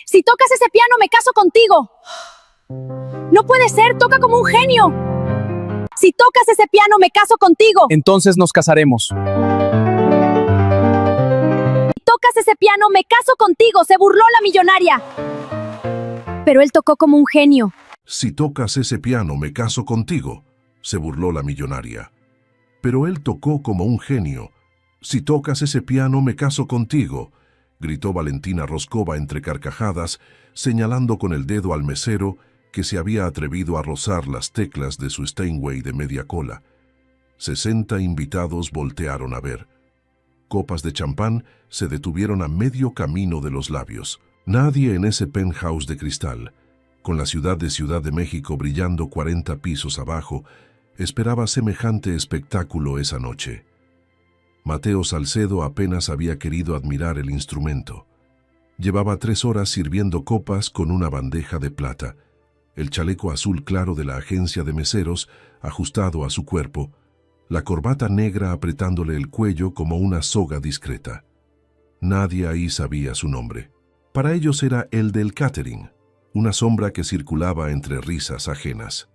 Si tocas ese piano, me caso contigo. No puede ser, toca como un genio. Si tocas ese piano, me caso contigo. Entonces nos casaremos. Si tocas ese piano, me caso contigo, se burló la millonaria. Pero él tocó como un genio. Si tocas ese piano, me caso contigo, se burló la millonaria. Pero él tocó como un genio. Si tocas ese piano, me caso contigo, gritó Valentina Roscova entre carcajadas, señalando con el dedo al mesero que se había atrevido a rozar las teclas de su Steinway de media cola. 60 invitados voltearon a ver. Copas de champán se detuvieron a medio camino de los labios. Nadie en ese penthouse de cristal, con la ciudad de México brillando 40 pisos abajo, esperaba semejante espectáculo esa noche. Mateo Salcedo apenas había querido admirar el instrumento. Llevaba 3 horas sirviendo copas con una bandeja de plata, el chaleco azul claro de la agencia de meseros ajustado a su cuerpo, la corbata negra apretándole el cuello como una soga discreta. Nadie ahí sabía su nombre. Para ellos era el del catering, una sombra que circulaba entre risas ajenas.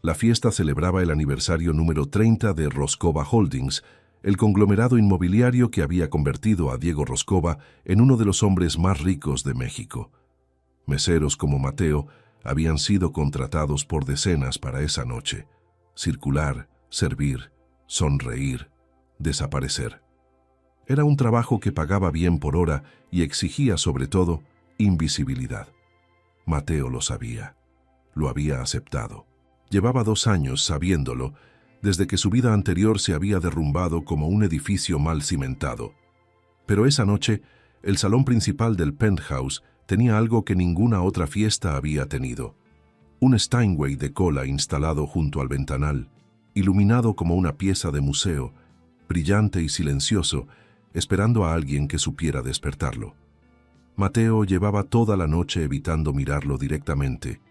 La fiesta celebraba el aniversario número 30 de Roscova Holdings, el conglomerado inmobiliario que había convertido a Diego Roscova en uno de los hombres más ricos de México. Meseros como Mateo habían sido contratados por decenas para esa noche. Circular, servir, sonreír, desaparecer. Era un trabajo que pagaba bien por hora y exigía, sobre todo, invisibilidad. Mateo lo sabía. Lo había aceptado. Llevaba 2 años sabiéndolo, desde que su vida anterior se había derrumbado como un edificio mal cimentado. Pero esa noche, el salón principal del penthouse tenía algo que ninguna otra fiesta había tenido. Un Steinway de cola instalado junto al ventanal, iluminado como una pieza de museo, brillante y silencioso, esperando a alguien que supiera despertarlo. Mateo llevaba toda la noche evitando mirarlo directamente,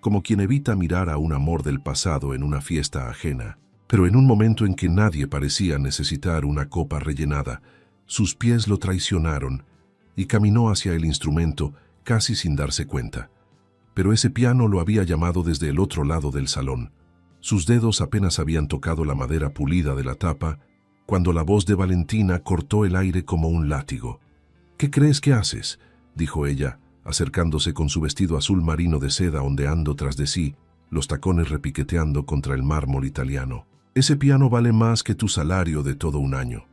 como quien evita mirar a un amor del pasado en una fiesta ajena. Pero en un momento en que nadie parecía necesitar una copa rellenada, sus pies lo traicionaron y caminó hacia el instrumento casi sin darse cuenta. Pero ese piano lo había llamado desde el otro lado del salón. Sus dedos apenas habían tocado la madera pulida de la tapa cuando la voz de Valentina cortó el aire como un látigo. «¿Qué crees que haces?», dijo ella, acercándose con su vestido azul marino de seda ondeando tras de sí, los tacones repiqueteando contra el mármol italiano. «Ese piano vale más que tu salario de todo un año.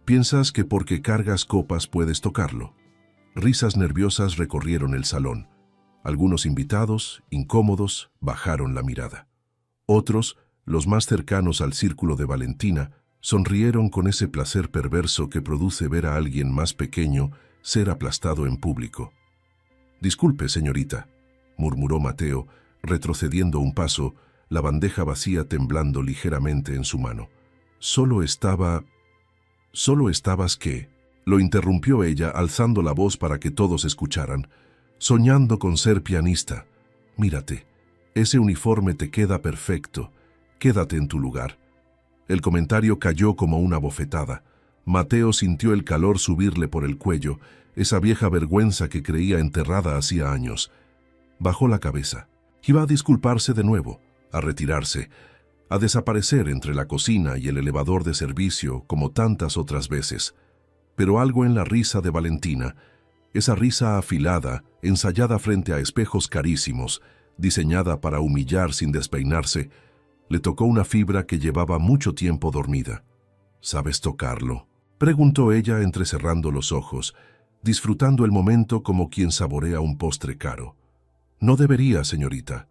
¿Piensas que porque cargas copas puedes tocarlo?». Risas nerviosas recorrieron el salón. Algunos invitados, incómodos, bajaron la mirada. Otros, los más cercanos al círculo de Valentina, sonrieron con ese placer perverso que produce ver a alguien más pequeño ser aplastado en público. «Disculpe, señorita», murmuró Mateo, retrocediendo un paso, la bandeja vacía temblando ligeramente en su mano. «Solo estabas qué», lo interrumpió ella alzando la voz para que todos escucharan, «soñando con ser pianista. Mírate, ese uniforme te queda perfecto. Quédate en tu lugar». El comentario cayó como una bofetada. Mateo sintió el calor subirle por el cuello, esa vieja vergüenza que creía enterrada hacía años. Bajó la cabeza. Iba a disculparse de nuevo, a retirarse, a desaparecer entre la cocina y el elevador de servicio como tantas otras veces. Pero algo en la risa de Valentina, esa risa afilada, ensayada frente a espejos carísimos, diseñada para humillar sin despeinarse, le tocó una fibra que llevaba mucho tiempo dormida. «¿Sabes tocarlo?», preguntó ella entrecerrando los ojos, disfrutando el momento como quien saborea un postre caro. «No debería, señorita».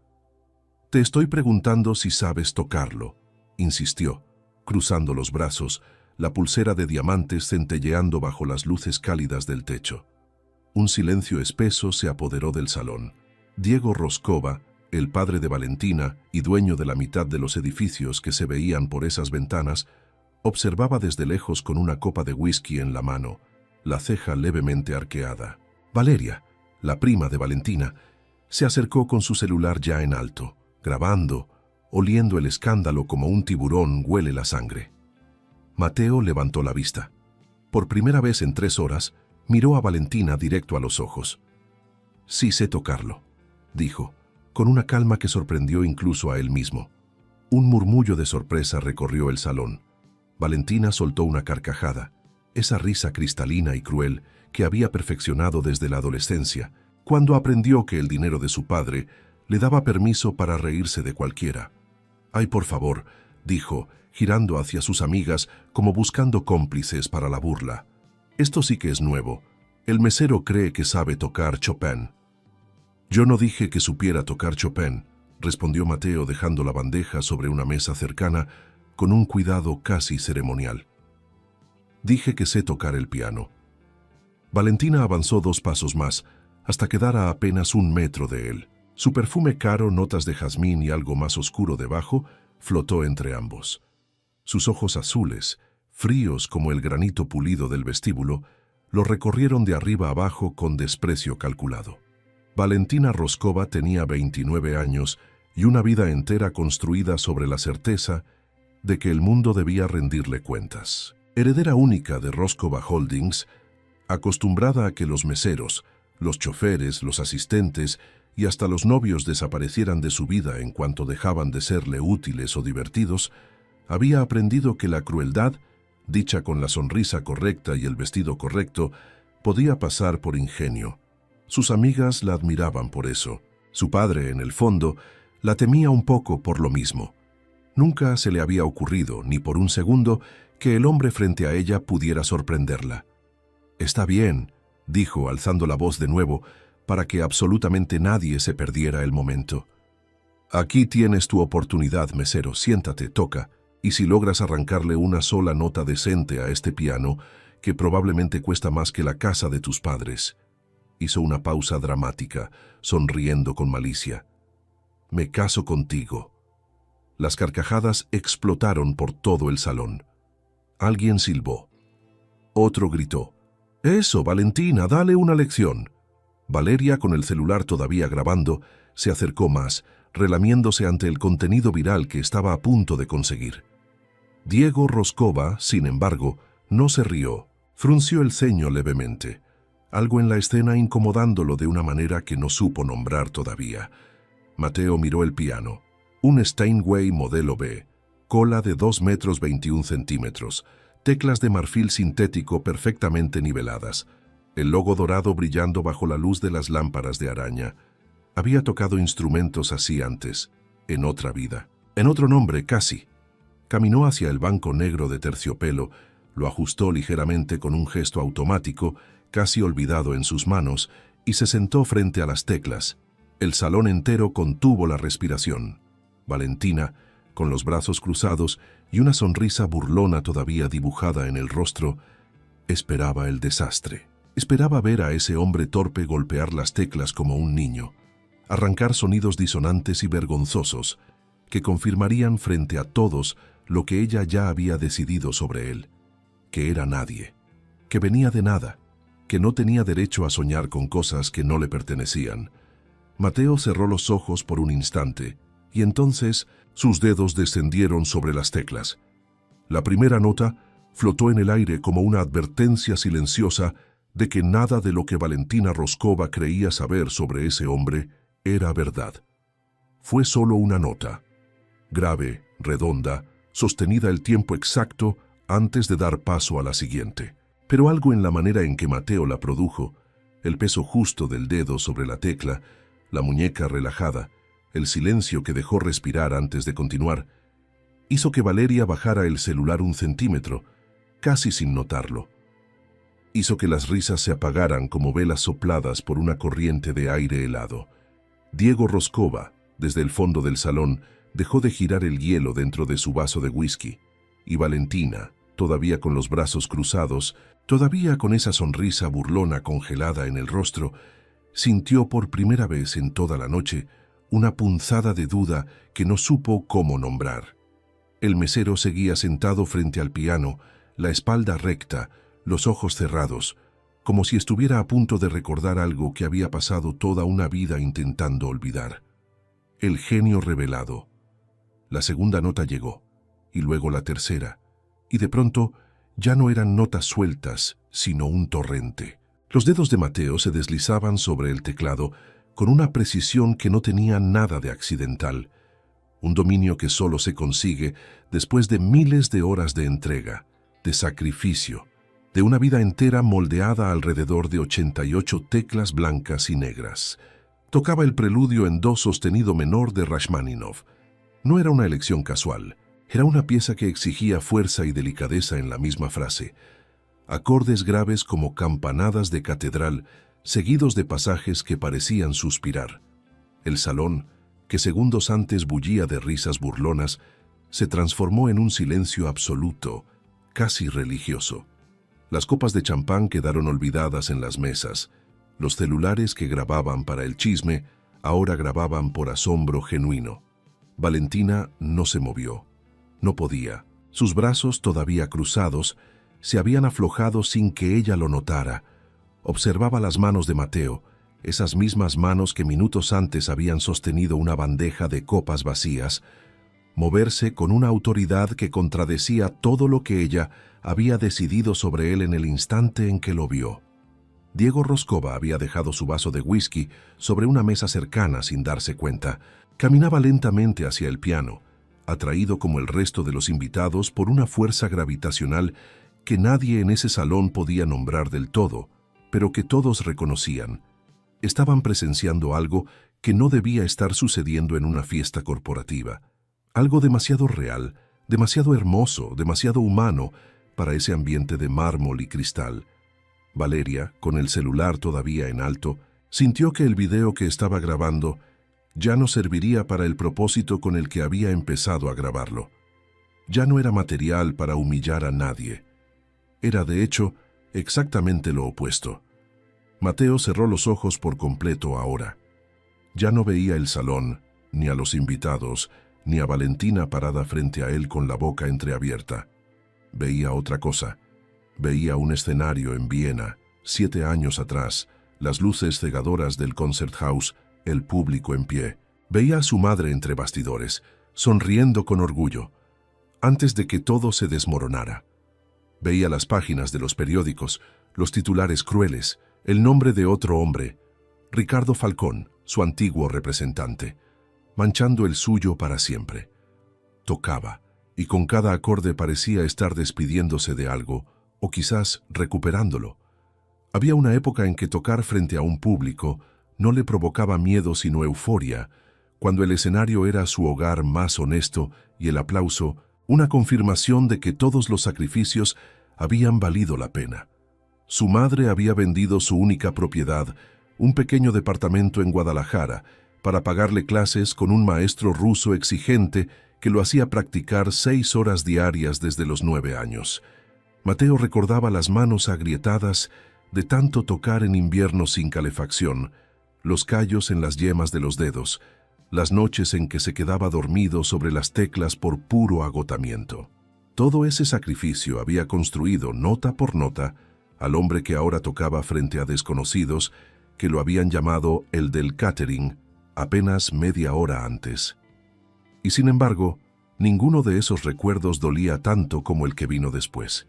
«Te estoy preguntando si sabes tocarlo», insistió, cruzando los brazos, la pulsera de diamantes centelleando bajo las luces cálidas del techo. Un silencio espeso se apoderó del salón. Diego Roscova, el padre de Valentina y dueño de la mitad de los edificios que se veían por esas ventanas, observaba desde lejos con una copa de whisky en la mano, la ceja levemente arqueada. Valeria, la prima de Valentina, se acercó con su celular ya en alto, grabando, oliendo el escándalo como un tiburón huele la sangre. Mateo levantó la vista. Por primera vez en 3 horas, miró a Valentina directo a los ojos. Sí sé tocarlo, dijo, con una calma que sorprendió incluso a él mismo. Un murmullo de sorpresa recorrió el salón. Valentina soltó una carcajada, esa risa cristalina y cruel que había perfeccionado desde la adolescencia, cuando aprendió que el dinero de su padre le daba permiso para reírse de cualquiera. «Ay, por favor», dijo, girando hacia sus amigas como buscando cómplices para la burla. «Esto sí que es nuevo. El mesero cree que sabe tocar Chopin». «Yo no dije que supiera tocar Chopin», respondió Mateo dejando la bandeja sobre una mesa cercana con un cuidado casi ceremonial. «Dije que sé tocar el piano». Valentina avanzó 2 pasos más, hasta quedar a apenas 1 metro de él. Su perfume caro, notas de jazmín y algo más oscuro debajo, flotó entre ambos. Sus ojos azules, fríos como el granito pulido del vestíbulo, lo recorrieron de arriba abajo con desprecio calculado. Valentina Roscova tenía 29 años y una vida entera construida sobre la certeza de que el mundo debía rendirle cuentas. Heredera única de Roscova Holdings, acostumbrada a que los meseros, los choferes, los asistentes y hasta los novios desaparecieran de su vida en cuanto dejaban de serle útiles o divertidos, había aprendido que la crueldad, dicha con la sonrisa correcta y el vestido correcto, podía pasar por ingenio. Sus amigas la admiraban por eso. Su padre, en el fondo, la temía un poco por lo mismo. Nunca se le había ocurrido, ni por un segundo, que el hombre frente a ella pudiera sorprenderla. «Está bien», dijo, alzando la voz de nuevo, para que absolutamente nadie se perdiera el momento. «Aquí tienes tu oportunidad, mesero, siéntate, toca, y si logras arrancarle una sola nota decente a este piano, que probablemente cuesta más que la casa de tus padres». Hizo una pausa dramática, sonriendo con malicia. «Me caso contigo». Las carcajadas explotaron por todo el salón. Alguien silbó. Otro gritó: «Eso, Valentina, dale una lección». Valeria, con el celular todavía grabando, se acercó más, relamiéndose ante el contenido viral que estaba a punto de conseguir. Diego Roscova, sin embargo, no se rió, frunció el ceño levemente, algo en la escena incomodándolo de una manera que no supo nombrar todavía. Mateo miró el piano, un Steinway modelo B, cola de 2 metros 21 centímetros, teclas de marfil sintético perfectamente niveladas, el logo dorado brillando bajo la luz de las lámparas de araña. Había tocado instrumentos así antes, en otra vida, en otro nombre casi. Caminó hacia el banco negro de terciopelo, lo ajustó ligeramente con un gesto automático, casi olvidado en sus manos, y se sentó frente a las teclas. El salón entero contuvo la respiración. Valentina, con los brazos cruzados y una sonrisa burlona todavía dibujada en el rostro, esperaba el desastre. Esperaba ver a ese hombre torpe golpear las teclas como un niño, arrancar sonidos disonantes y vergonzosos que confirmarían frente a todos lo que ella ya había decidido sobre él, que era nadie, que venía de nada, que no tenía derecho a soñar con cosas que no le pertenecían. Mateo cerró los ojos por un instante y entonces sus dedos descendieron sobre las teclas. La primera nota flotó en el aire como una advertencia silenciosa de que nada de lo que Valentina Roscova creía saber sobre ese hombre era verdad. Fue solo una nota, grave, redonda, sostenida el tiempo exacto antes de dar paso a la siguiente. Pero algo en la manera en que Mateo la produjo, el peso justo del dedo sobre la tecla, la muñeca relajada, el silencio que dejó respirar antes de continuar, hizo que Valeria bajara el celular 1 centímetro, casi sin notarlo. Hizo que las risas se apagaran como velas sopladas por una corriente de aire helado. Diego Roscova, desde el fondo del salón, dejó de girar el hielo dentro de su vaso de whisky, y Valentina, todavía con los brazos cruzados, todavía con esa sonrisa burlona congelada en el rostro, sintió por primera vez en toda la noche una punzada de duda que no supo cómo nombrar. El mesero seguía sentado frente al piano, la espalda recta, los ojos cerrados, como si estuviera a punto de recordar algo que había pasado toda una vida intentando olvidar. El genio revelado. La segunda nota llegó, y luego la tercera, y de pronto ya no eran notas sueltas, sino un torrente. Los dedos de Mateo se deslizaban sobre el teclado con una precisión que no tenía nada de accidental, un dominio que solo se consigue después de miles de horas de entrega, de sacrificio, de una vida entera moldeada alrededor de 88 teclas blancas y negras. Tocaba el preludio en do sostenido menor de Rachmaninoff. No era una elección casual, era una pieza que exigía fuerza y delicadeza en la misma frase. Acordes graves como campanadas de catedral, seguidos de pasajes que parecían suspirar. El salón, que segundos antes bullía de risas burlonas, se transformó en un silencio absoluto, casi religioso. Las copas de champán quedaron olvidadas en las mesas. Los celulares que grababan para el chisme ahora grababan por asombro genuino. Valentina no se movió. No podía. Sus brazos, todavía cruzados, se habían aflojado sin que ella lo notara. Observaba las manos de Mateo, esas mismas manos que minutos antes habían sostenido una bandeja de copas vacías, moverse con una autoridad que contradecía todo lo que ella había decidido sobre él en el instante en que lo vio. Diego Roscova había dejado su vaso de whisky sobre una mesa cercana sin darse cuenta. Caminaba lentamente hacia el piano, atraído como el resto de los invitados por una fuerza gravitacional que nadie en ese salón podía nombrar del todo, pero que todos reconocían. Estaban presenciando algo que no debía estar sucediendo en una fiesta corporativa. Algo demasiado real, demasiado hermoso, demasiado humano para ese ambiente de mármol y cristal. Valeria, con el celular todavía en alto, sintió que el video que estaba grabando ya no serviría para el propósito con el que había empezado a grabarlo. Ya no era material para humillar a nadie. Era, de hecho, exactamente lo opuesto. Mateo cerró los ojos por completo ahora. Ya no veía el salón, ni a los invitados, ni a Valentina parada frente a él con la boca entreabierta. Veía otra cosa. Veía un escenario en Viena, 7 años atrás, las luces cegadoras del Concerthaus, el público en pie. Veía a su madre entre bastidores, sonriendo con orgullo, antes de que todo se desmoronara. Veía las páginas de los periódicos, los titulares crueles, el nombre de otro hombre, Ricardo Falcón, su antiguo representante, manchando el suyo para siempre. Tocaba, y con cada acorde parecía estar despidiéndose de algo, o quizás recuperándolo. Había una época en que tocar frente a un público no le provocaba miedo sino euforia, cuando el escenario era su hogar más honesto y el aplauso una confirmación de que todos los sacrificios habían valido la pena. Su madre había vendido su única propiedad, un pequeño departamento en Guadalajara, para pagarle clases con un maestro ruso exigente que lo hacía practicar 6 horas diarias desde los 9 años. Mateo recordaba las manos agrietadas de tanto tocar en invierno sin calefacción, los callos en las yemas de los dedos, las noches en que se quedaba dormido sobre las teclas por puro agotamiento. Todo ese sacrificio había construido, nota por nota, al hombre que ahora tocaba frente a desconocidos que lo habían llamado el del catering apenas media hora antes. Y sin embargo, ninguno de esos recuerdos dolía tanto como el que vino después.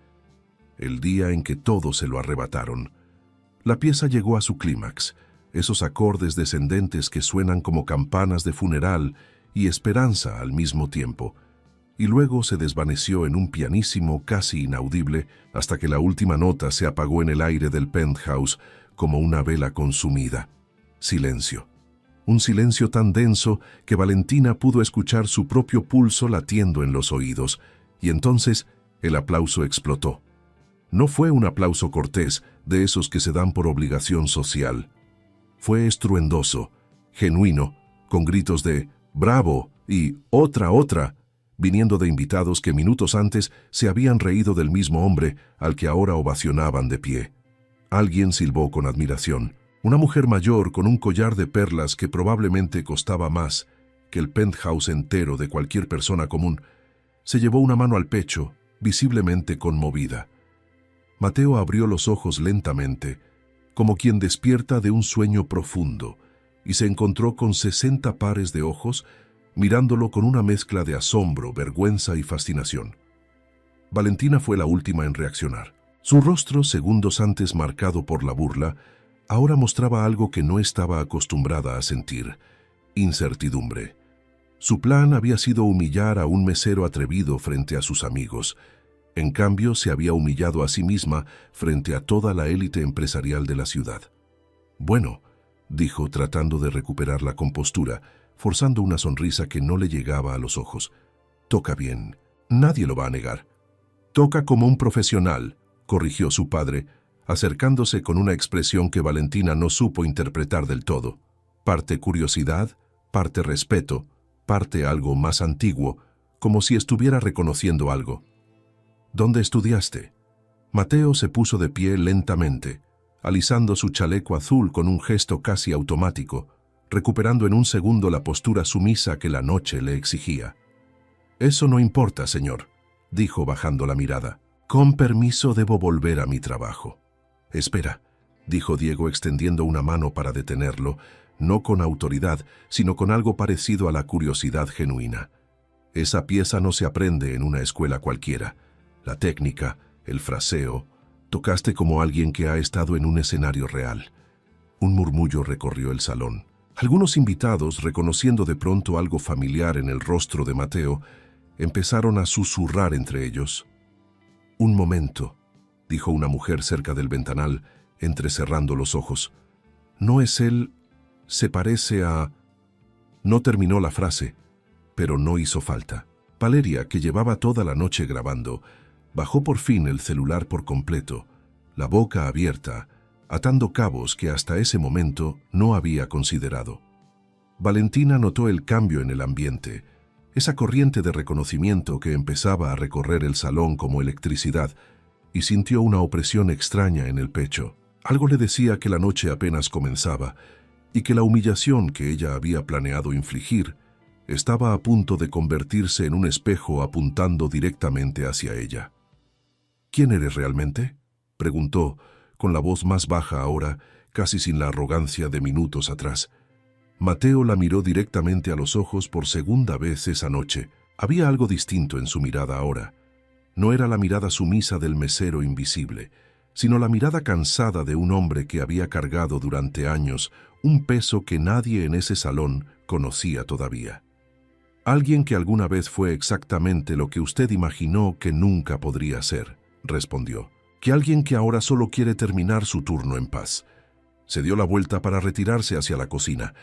El día en que todo se lo arrebataron. La pieza llegó a su clímax, esos acordes descendentes que suenan como campanas de funeral y esperanza al mismo tiempo, y luego se desvaneció en un pianísimo casi inaudible hasta que la última nota se apagó en el aire del penthouse como una vela consumida. Silencio. Un silencio tan denso que Valentina pudo escuchar su propio pulso latiendo en los oídos, y entonces el aplauso explotó. No fue un aplauso cortés de esos que se dan por obligación social. Fue estruendoso, genuino, con gritos de «¡Bravo!» y «¡Otra!», viniendo de invitados que minutos antes se habían reído del mismo hombre al que ahora ovacionaban de pie. Alguien silbó con admiración. Una mujer mayor con un collar de perlas que probablemente costaba más que el penthouse entero de cualquier persona común, se llevó una mano al pecho, visiblemente conmovida. Mateo abrió los ojos lentamente, como quien despierta de un sueño profundo, y se encontró con 60 pares de ojos mirándolo con una mezcla de asombro, vergüenza y fascinación. Valentina fue la última en reaccionar. Su rostro, segundos antes marcado por la burla, ahora mostraba algo que no estaba acostumbrada a sentir: incertidumbre. Su plan había sido humillar a un mesero atrevido frente a sus amigos. En cambio, se había humillado a sí misma frente a toda la élite empresarial de la ciudad. «Bueno», dijo tratando de recuperar la compostura, forzando una sonrisa que no le llegaba a los ojos. «Toca bien, nadie lo va a negar». «Toca como un profesional», corrigió su padre, acercándose con una expresión que Valentina no supo interpretar del todo. Parte curiosidad, parte respeto, parte algo más antiguo, como si estuviera reconociendo algo. «¿Dónde estudiaste?» Mateo se puso de pie lentamente, alisando su chaleco azul con un gesto casi automático, recuperando en un segundo la postura sumisa que la noche le exigía. «Eso no importa, señor», dijo bajando la mirada. «Con permiso debo volver a mi trabajo». «Espera», dijo Diego extendiendo una mano para detenerlo, no con autoridad, sino con algo parecido a la curiosidad genuina. «Esa pieza no se aprende en una escuela cualquiera. La técnica, el fraseo, tocaste como alguien que ha estado en un escenario real». Un murmullo recorrió el salón. Algunos invitados, reconociendo de pronto algo familiar en el rostro de Mateo, empezaron a susurrar entre ellos. «Un momento», dijo una mujer cerca del ventanal, entrecerrando los ojos. «¿No es él? Se parece a...». No terminó la frase, pero no hizo falta. Valeria, que llevaba toda la noche grabando, bajó por fin el celular por completo, la boca abierta, atando cabos que hasta ese momento no había considerado. Valentina notó el cambio en el ambiente, esa corriente de reconocimiento que empezaba a recorrer el salón como electricidad, y sintió una opresión extraña en el pecho. Algo le decía que la noche apenas comenzaba y que la humillación que ella había planeado infligir estaba a punto de convertirse en un espejo apuntando directamente hacia ella. «¿Quién eres realmente?», preguntó, con la voz más baja ahora, casi sin la arrogancia de minutos atrás. Mateo la miró directamente a los ojos por segunda vez esa noche. Había algo distinto en su mirada ahora. No era la mirada sumisa del mesero invisible, sino la mirada cansada de un hombre que había cargado durante años un peso que nadie en ese salón conocía todavía. «Alguien que alguna vez fue exactamente lo que usted imaginó que nunca podría ser», respondió. «Que alguien que ahora solo quiere terminar su turno en paz». Se dio la vuelta para retirarse hacia la cocina,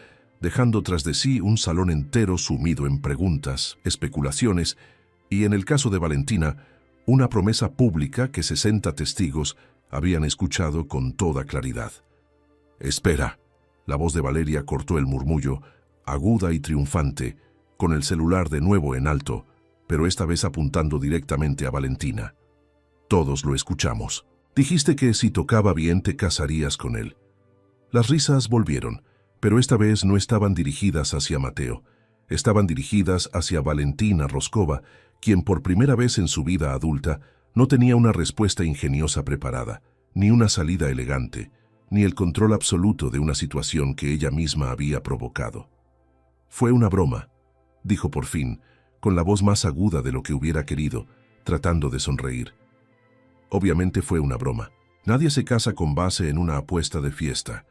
dejando tras de sí un salón entero sumido en preguntas, especulaciones y, en el caso de Valentina, una promesa pública que 60 testigos habían escuchado con toda claridad. «Espera», la voz de Valeria cortó el murmullo, aguda y triunfante, con el celular de nuevo en alto, pero esta vez apuntando directamente a Valentina. «Todos lo escuchamos. Dijiste que si tocaba bien te casarías con él». Las risas volvieron, pero esta vez no estaban dirigidas hacia Mateo. Estaban dirigidas hacia Valentina Roscova, quien por primera vez en su vida adulta no tenía una respuesta ingeniosa preparada, ni una salida elegante, ni el control absoluto de una situación que ella misma había provocado. «Fue una broma», dijo por fin, con la voz más aguda de lo que hubiera querido, tratando de sonreír. «Obviamente fue una broma. Nadie se casa con base en una apuesta de fiesta».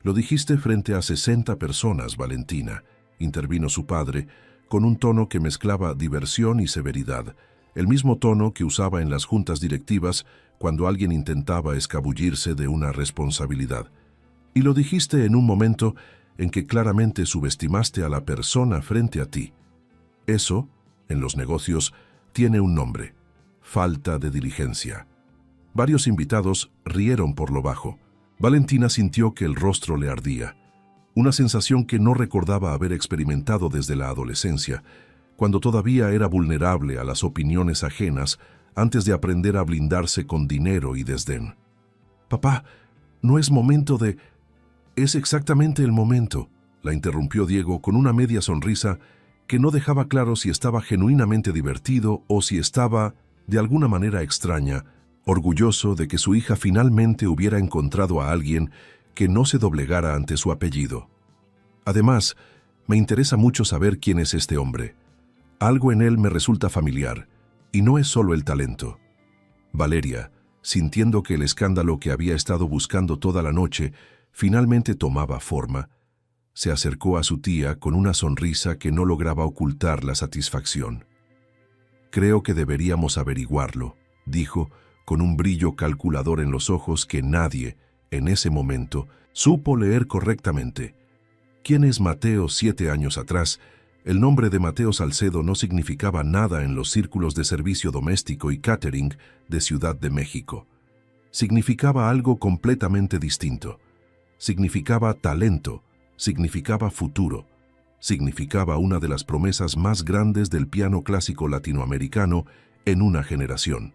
«Lo dijiste frente a 60 personas, Valentina», intervino su padre, con un tono que mezclaba diversión y severidad, el mismo tono que usaba en las juntas directivas cuando alguien intentaba escabullirse de una responsabilidad. «Y lo dijiste en un momento en que claramente subestimaste a la persona frente a ti. Eso, en los negocios, tiene un nombre: falta de diligencia». Varios invitados rieron por lo bajo. Valentina sintió que el rostro le ardía, una sensación que no recordaba haber experimentado desde la adolescencia, cuando todavía era vulnerable a las opiniones ajenas antes de aprender a blindarse con dinero y desdén. «Papá, no es momento de...». «Es exactamente el momento», la interrumpió Diego con una media sonrisa que no dejaba claro si estaba genuinamente divertido o si estaba, de alguna manera extraña, orgulloso de que su hija finalmente hubiera encontrado a alguien que no se doblegara ante su apellido. «Además, me interesa mucho saber quién es este hombre. Algo en él me resulta familiar, y no es solo el talento». Valeria, sintiendo que el escándalo que había estado buscando toda la noche finalmente tomaba forma, se acercó a su tía con una sonrisa que no lograba ocultar la satisfacción. «Creo que deberíamos averiguarlo», dijo, con un brillo calculador en los ojos que nadie, en ese momento, supo leer correctamente. ¿Quién es Mateo 7 años atrás? El nombre de Mateo Salcedo no significaba nada en los círculos de servicio doméstico y catering de Ciudad de México. Significaba algo completamente distinto. Significaba talento, significaba futuro, significaba una de las promesas más grandes del piano clásico latinoamericano en una generación.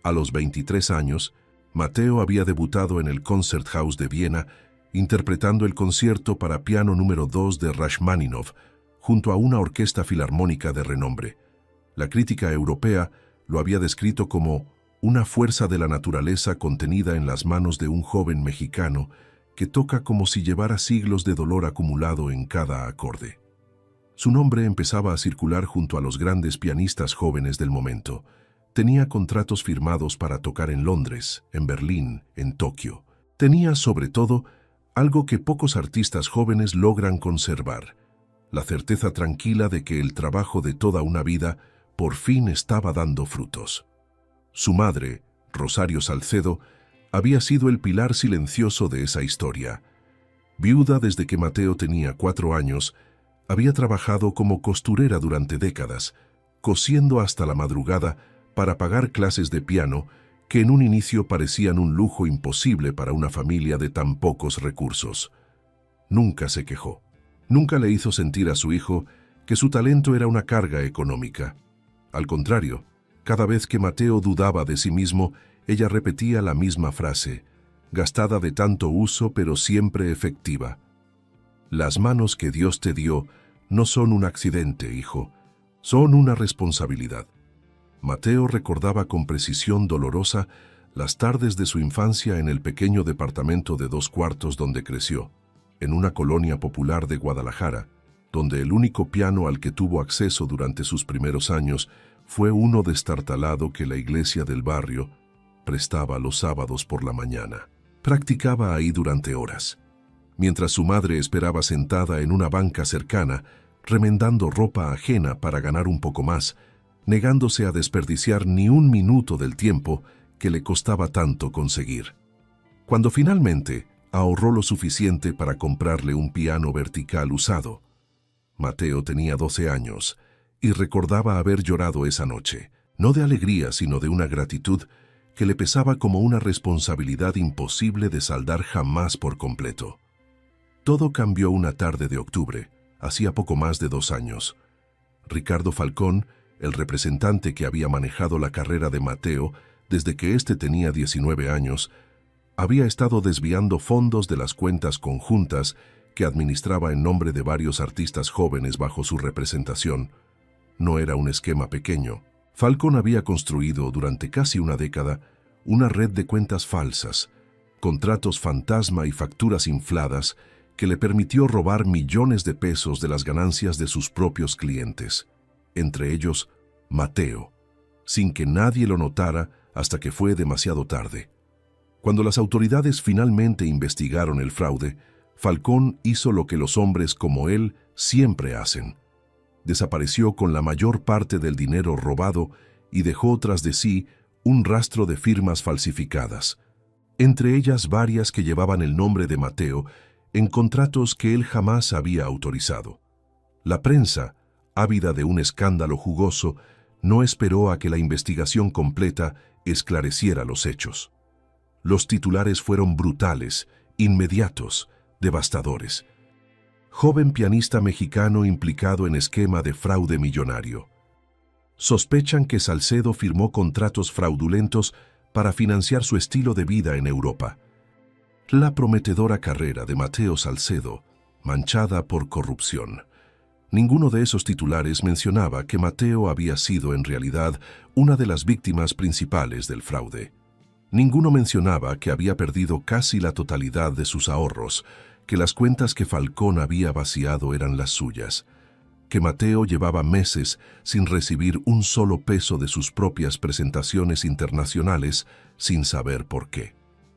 A los 23 años, Mateo había debutado en el Konzerthaus de Viena, interpretando el concierto para piano número 2 de Rachmaninoff, junto a una orquesta filarmónica de renombre. La crítica europea lo había descrito como una fuerza de la naturaleza contenida en las manos de un joven mexicano que toca como si llevara siglos de dolor acumulado en cada acorde. Su nombre empezaba a circular junto a los grandes pianistas jóvenes del momento. Tenía contratos firmados para tocar en Londres, en Berlín, en Tokio. Tenía, sobre todo, algo que pocos artistas jóvenes logran conservar: la certeza tranquila de que el trabajo de toda una vida por fin estaba dando frutos. Su madre, Rosario Salcedo, había sido el pilar silencioso de esa historia. Viuda desde que Mateo tenía 4 años, había trabajado como costurera durante décadas, cosiendo hasta la madrugada para pagar clases de piano que en un inicio parecían un lujo imposible para una familia de tan pocos recursos. Nunca se quejó. Nunca le hizo sentir a su hijo que su talento era una carga económica. Al contrario, cada vez que Mateo dudaba de sí mismo, ella repetía la misma frase, gastada de tanto uso pero siempre efectiva: «Las manos que Dios te dio no son un accidente, hijo, son una responsabilidad». Mateo recordaba con precisión dolorosa las tardes de su infancia en el pequeño departamento de 2 cuartos donde creció, en una colonia popular de Guadalajara, donde el único piano al que tuvo acceso durante sus primeros años fue uno destartalado que la iglesia del barrio prestaba los sábados por la mañana. Practicaba ahí durante horas, mientras su madre esperaba sentada en una banca cercana, remendando ropa ajena para ganar un poco más, negándose a desperdiciar ni un minuto del tiempo que le costaba tanto conseguir. Cuando finalmente ahorró lo suficiente para comprarle un piano vertical usado, Mateo tenía 12 años y recordaba haber llorado esa noche, no de alegría sino de una gratitud que le pesaba como una responsabilidad imposible de saldar jamás por completo. Todo cambió una tarde de octubre, hacía poco más de 2 años. Ricardo Falcón, el representante que había manejado la carrera de Mateo desde que éste tenía 19 años, había estado desviando fondos de las cuentas conjuntas que administraba en nombre de varios artistas jóvenes bajo su representación. No era un esquema pequeño. Falcón había construido durante casi una década una red de cuentas falsas, contratos fantasma y facturas infladas que le permitió robar millones de pesos de las ganancias de sus propios clientes, entre ellos Mateo, sin que nadie lo notara hasta que fue demasiado tarde. Cuando las autoridades finalmente investigaron el fraude, Falcón hizo lo que los hombres como él siempre hacen: desapareció con la mayor parte del dinero robado y dejó tras de sí un rastro de firmas falsificadas, entre ellas varias que llevaban el nombre de Mateo en contratos que él jamás había autorizado. La prensa, ávida de un escándalo jugoso, no esperó a que la investigación completa esclareciera los hechos. Los titulares fueron brutales, inmediatos, devastadores. Joven pianista mexicano implicado en esquema de fraude millonario. Sospechan que Salcedo firmó contratos fraudulentos para financiar su estilo de vida en Europa. La prometedora carrera de Mateo Salcedo, manchada por corrupción. Ninguno de esos titulares mencionaba que Mateo había sido en realidad una de las víctimas principales del fraude. Ninguno mencionaba que había perdido casi la totalidad de sus ahorros, que las cuentas que Falcón había vaciado eran las suyas. que Mateo llevaba meses sin recibir un solo peso de sus propias presentaciones internacionales sin saber por qué.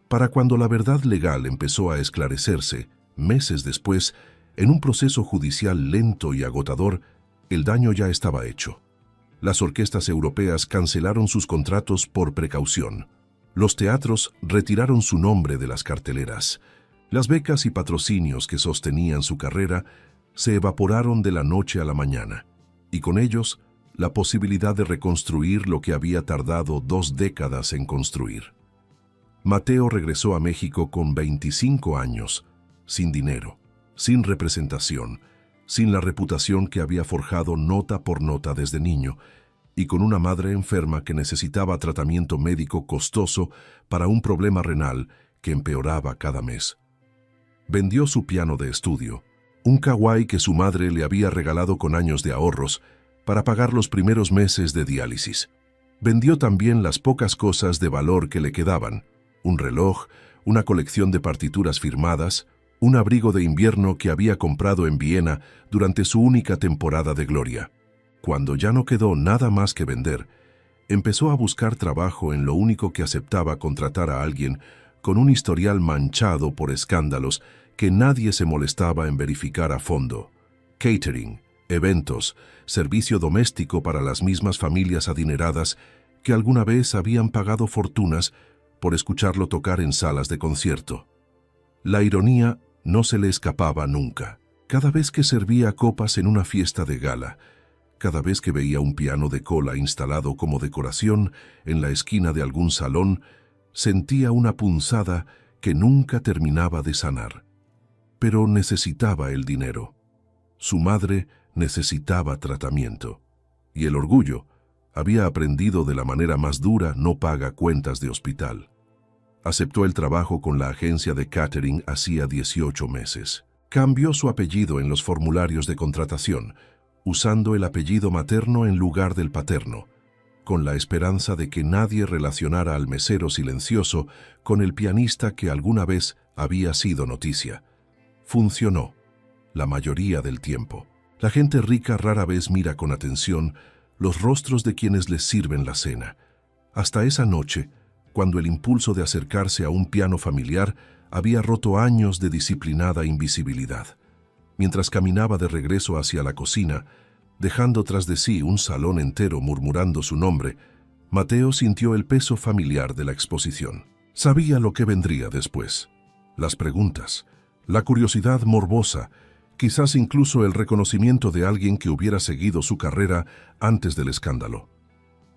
Para cuando la verdad legal empezó a esclarecerse, meses después, en un proceso judicial lento y agotador, el daño ya estaba hecho. Las orquestas europeas cancelaron sus contratos por precaución. Los teatros retiraron su nombre de las carteleras. Las becas y patrocinios que sostenían su carrera se evaporaron de la noche a la mañana, y con ellos la posibilidad de reconstruir lo que había tardado 2 décadas en construir. Mateo regresó a México con 25 años, sin dinero, sin representación, sin la reputación que había forjado nota por nota desde niño, y con una madre enferma que necesitaba tratamiento médico costoso para un problema renal que empeoraba cada mes. Vendió su piano de estudio, un Kawai que su madre le había regalado con años de ahorros para pagar los primeros meses de diálisis. Vendió también las pocas cosas de valor que le quedaban: un reloj, una colección de partituras firmadas, un abrigo de invierno que había comprado en Viena durante su única temporada de gloria. Cuando ya no quedó nada más que vender, empezó a buscar trabajo en lo único que aceptaba contratar a alguien con un historial manchado por escándalos que nadie se molestaba en verificar a fondo: catering, eventos, servicio doméstico para las mismas familias adineradas que alguna vez habían pagado fortunas por escucharlo tocar en salas de concierto. La ironía no se le escapaba nunca. Cada vez que servía copas en una fiesta de gala, cada vez que veía un piano de cola instalado como decoración en la esquina de algún salón, sentía una punzada que nunca terminaba de sanar. Pero necesitaba el dinero. Su madre necesitaba tratamiento. Y el orgullo, había aprendido de la manera más dura, no paga cuentas de hospital. Aceptó el trabajo con la agencia de catering hacía 18 meses. Cambió su apellido en los formularios de contratación, usando el apellido materno en lugar del paterno, con la esperanza de que nadie relacionara al mesero silencioso con el pianista que alguna vez había sido noticia. Funcionó, la mayoría del tiempo. La gente rica rara vez mira con atención los rostros de quienes les sirven la cena. Hasta esa noche, cuando el impulso de acercarse a un piano familiar había roto años de disciplinada invisibilidad. Mientras caminaba de regreso hacia la cocina, dejando tras de sí un salón entero murmurando su nombre, Mateo sintió el peso familiar de la exposición. Sabía lo que vendría después: las preguntas, la curiosidad morbosa, quizás incluso el reconocimiento de alguien que hubiera seguido su carrera antes del escándalo.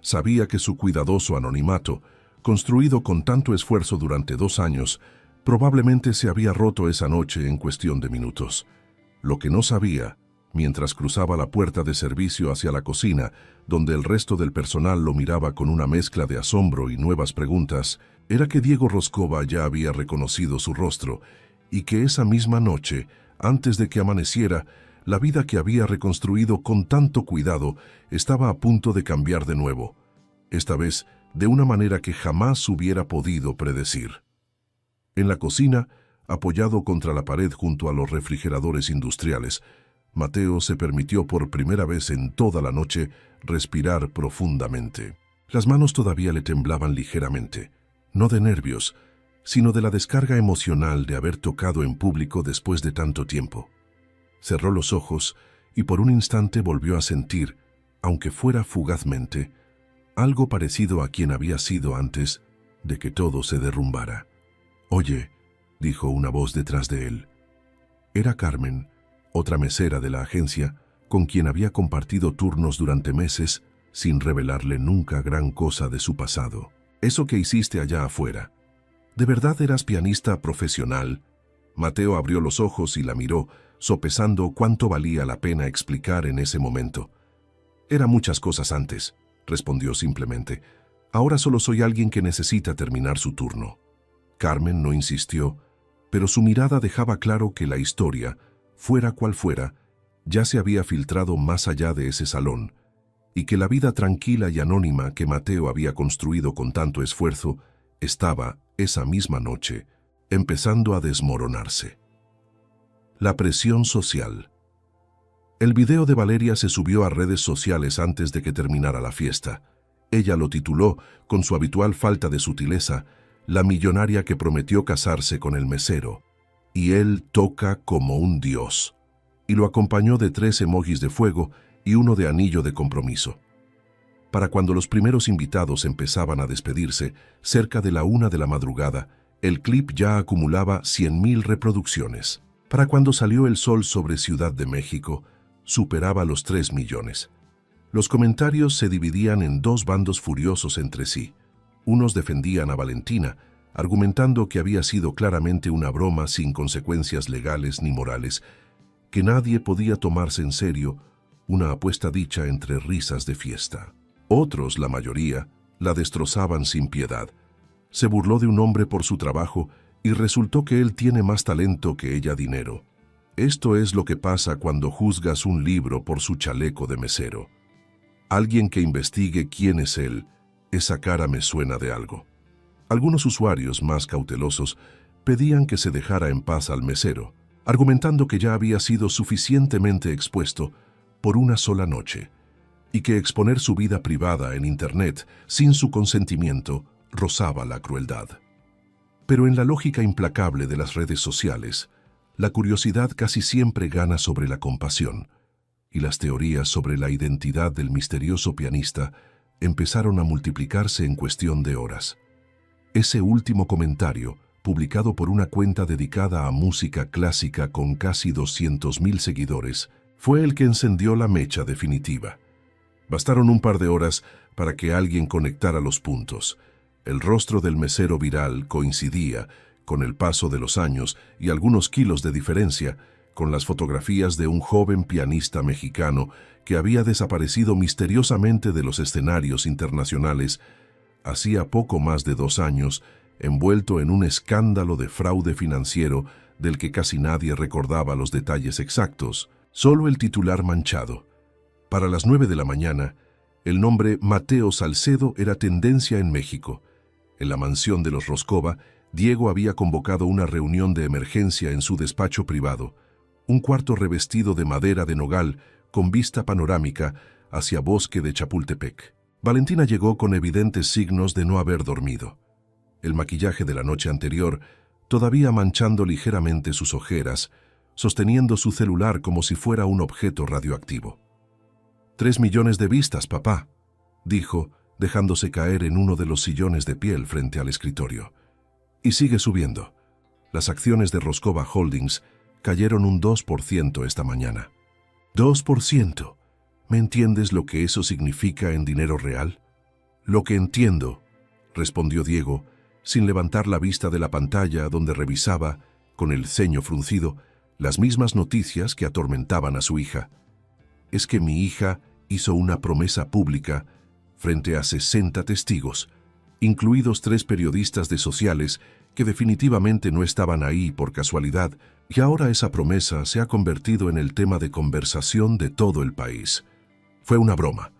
Sabía que su cuidadoso anonimato, construido con tanto esfuerzo durante 2 años, probablemente se había roto esa noche en cuestión de minutos. Lo que no sabía, mientras cruzaba la puerta de servicio hacia la cocina, donde el resto del personal lo miraba con una mezcla de asombro y nuevas preguntas, era que Diego Roscova ya había reconocido su rostro y que esa misma noche, antes de que amaneciera, la vida que había reconstruido con tanto cuidado estaba a punto de cambiar de nuevo, esta vez de una manera que jamás hubiera podido predecir. En la cocina, apoyado contra la pared junto a los refrigeradores industriales, Mateo se permitió por primera vez en toda la noche respirar profundamente. Las manos todavía le temblaban ligeramente, no de nervios, sino de la descarga emocional de haber tocado en público después de tanto tiempo. Cerró los ojos y por un instante volvió a sentir, aunque fuera fugazmente, algo parecido a quien había sido antes de que todo se derrumbara. «Oye», dijo una voz detrás de él. Era Carmen, otra mesera de la agencia, con quien había compartido turnos durante meses, sin revelarle nunca gran cosa de su pasado. «Eso que hiciste allá afuera, ¿de verdad eras pianista profesional?» Mateo abrió los ojos y la miró, sopesando cuánto valía la pena explicar en ese momento. «Era muchas cosas antes», respondió simplemente. «Ahora solo soy alguien que necesita terminar su turno». Carmen no insistió, pero su mirada dejaba claro que la historia, fuera cual fuera, ya se había filtrado más allá de ese salón, y que la vida tranquila y anónima que Mateo había construido con tanto esfuerzo estaba, esa misma noche, empezando a desmoronarse. La presión social. El video de Valeria se subió a redes sociales antes de que terminara la fiesta. Ella lo tituló, con su habitual falta de sutileza, La millonaria que prometió casarse con el mesero. Y él toca como un dios. Y lo acompañó de 3 emojis de fuego y uno de anillo de compromiso. Para cuando los primeros invitados empezaban a despedirse, cerca de la 1 de la madrugada, el clip ya acumulaba 100.000 reproducciones. Para cuando salió el sol sobre Ciudad de México, superaba los 3 millones. Los comentarios se dividían en 2 bandos furiosos entre sí. Unos defendían a Valentina, argumentando que había sido claramente una broma sin consecuencias legales ni morales, que nadie podía tomarse en serio, una apuesta dicha entre risas de fiesta. Otros, la mayoría, la destrozaban sin piedad. Se burló de un hombre por su trabajo y resultó que él tiene más talento que ella dinero. Esto es lo que pasa cuando juzgas un libro por su chaleco de mesero. Alguien que investigue quién es él, esa cara me suena de algo. Algunos usuarios más cautelosos pedían que se dejara en paz al mesero, argumentando que ya había sido suficientemente expuesto por una sola noche y que exponer su vida privada en Internet sin su consentimiento rozaba la crueldad. Pero en la lógica implacable de las redes sociales, la curiosidad casi siempre gana sobre la compasión, y las teorías sobre la identidad del misterioso pianista empezaron a multiplicarse en cuestión de horas. Ese último comentario, publicado por una cuenta dedicada a música clásica con casi 200.000 seguidores, fue el que encendió la mecha definitiva. Bastaron un par de horas para que alguien conectara los puntos. El rostro del mesero viral coincidía, con el paso de los años y algunos kilos de diferencia, con las fotografías de un joven pianista mexicano que había desaparecido misteriosamente de los escenarios internacionales hacía poco más de 2 años, envuelto en un escándalo de fraude financiero del que casi nadie recordaba los detalles exactos, solo el titular manchado. Para las 9 de la mañana, el nombre Mateo Salcedo era tendencia en México. En la mansión de los Roscova, Diego había convocado una reunión de emergencia en su despacho privado, un cuarto revestido de madera de nogal con vista panorámica hacia bosque de Chapultepec. Valentina llegó con evidentes signos de no haber dormido. El maquillaje de la noche anterior, todavía manchando ligeramente sus ojeras, sosteniendo su celular como si fuera un objeto radioactivo. 3 millones de vistas, papá, dijo, dejándose caer en uno de los sillones de piel frente al escritorio. Y sigue subiendo. Las acciones de Roscova Holdings cayeron un 2% esta mañana. ¿2%? ¿Me entiendes lo que eso significa en dinero real? Lo que entiendo, respondió Diego, sin levantar la vista de la pantalla donde revisaba, con el ceño fruncido, las mismas noticias que atormentaban a su hija. Es que mi hija hizo una promesa pública frente a 60 testigos, incluidos 3 periodistas de sociales que definitivamente no estaban ahí por casualidad, y ahora esa promesa se ha convertido en el tema de conversación de todo el país. Fue una broma.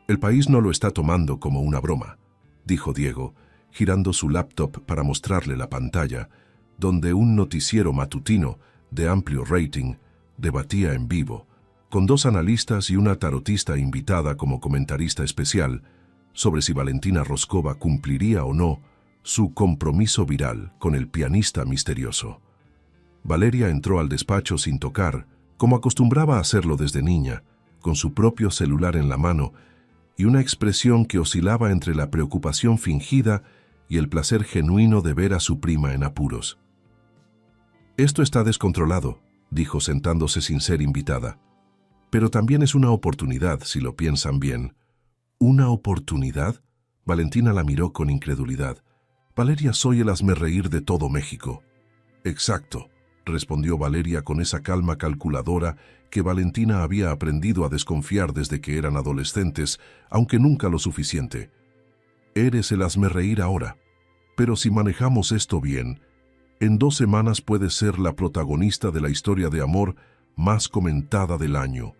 El país no lo está tomando como una broma, dijo Diego, girando su laptop para mostrarle la pantalla, donde un noticiero matutino de amplio rating debatía en vivo, con 2 analistas y una tarotista invitada como comentarista especial, sobre si Valentina Roscova cumpliría o no su compromiso viral con el pianista misterioso. Valeria entró al despacho sin tocar, como acostumbraba a hacerlo desde niña, con su propio celular en la mano y una expresión que oscilaba entre la preocupación fingida y el placer genuino de ver a su prima en apuros. «Esto está descontrolado», dijo sentándose sin ser invitada. «Pero también es una oportunidad, si lo piensan bien». ¿Una oportunidad? Valentina la miró con incredulidad. Valeria, soy el hazmerreír de todo México. Exacto, respondió Valeria con esa calma calculadora que Valentina había aprendido a desconfiar desde que eran adolescentes, aunque nunca lo suficiente. Eres el hazmerreír ahora. Pero si manejamos esto bien, en 2 semanas puedes ser la protagonista de la historia de amor más comentada del año.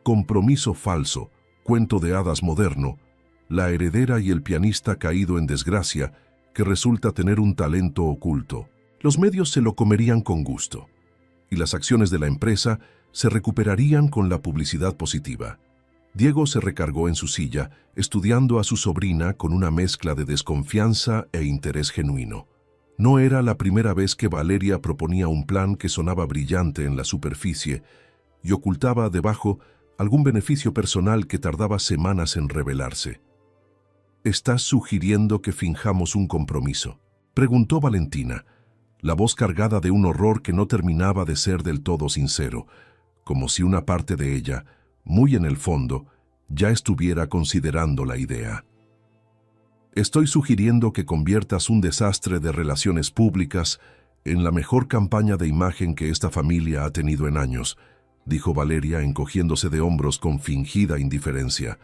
Compromiso falso, cuento de hadas moderno, la heredera y el pianista caído en desgracia que resulta tener un talento oculto. Los medios se lo comerían con gusto, y las acciones de la empresa se recuperarían con la publicidad positiva. Diego se recargó en su silla, estudiando a su sobrina con una mezcla de desconfianza e interés genuino. No era la primera vez que Valeria proponía un plan que sonaba brillante en la superficie y ocultaba debajo algún beneficio personal que tardaba semanas en revelarse. «¿Estás sugiriendo que finjamos un compromiso?», preguntó Valentina, la voz cargada de un horror que no terminaba de ser del todo sincero, como si una parte de ella, muy en el fondo, ya estuviera considerando la idea. «Estoy sugiriendo que conviertas un desastre de relaciones públicas en la mejor campaña de imagen que esta familia ha tenido en años», dijo Valeria encogiéndose de hombros con fingida indiferencia.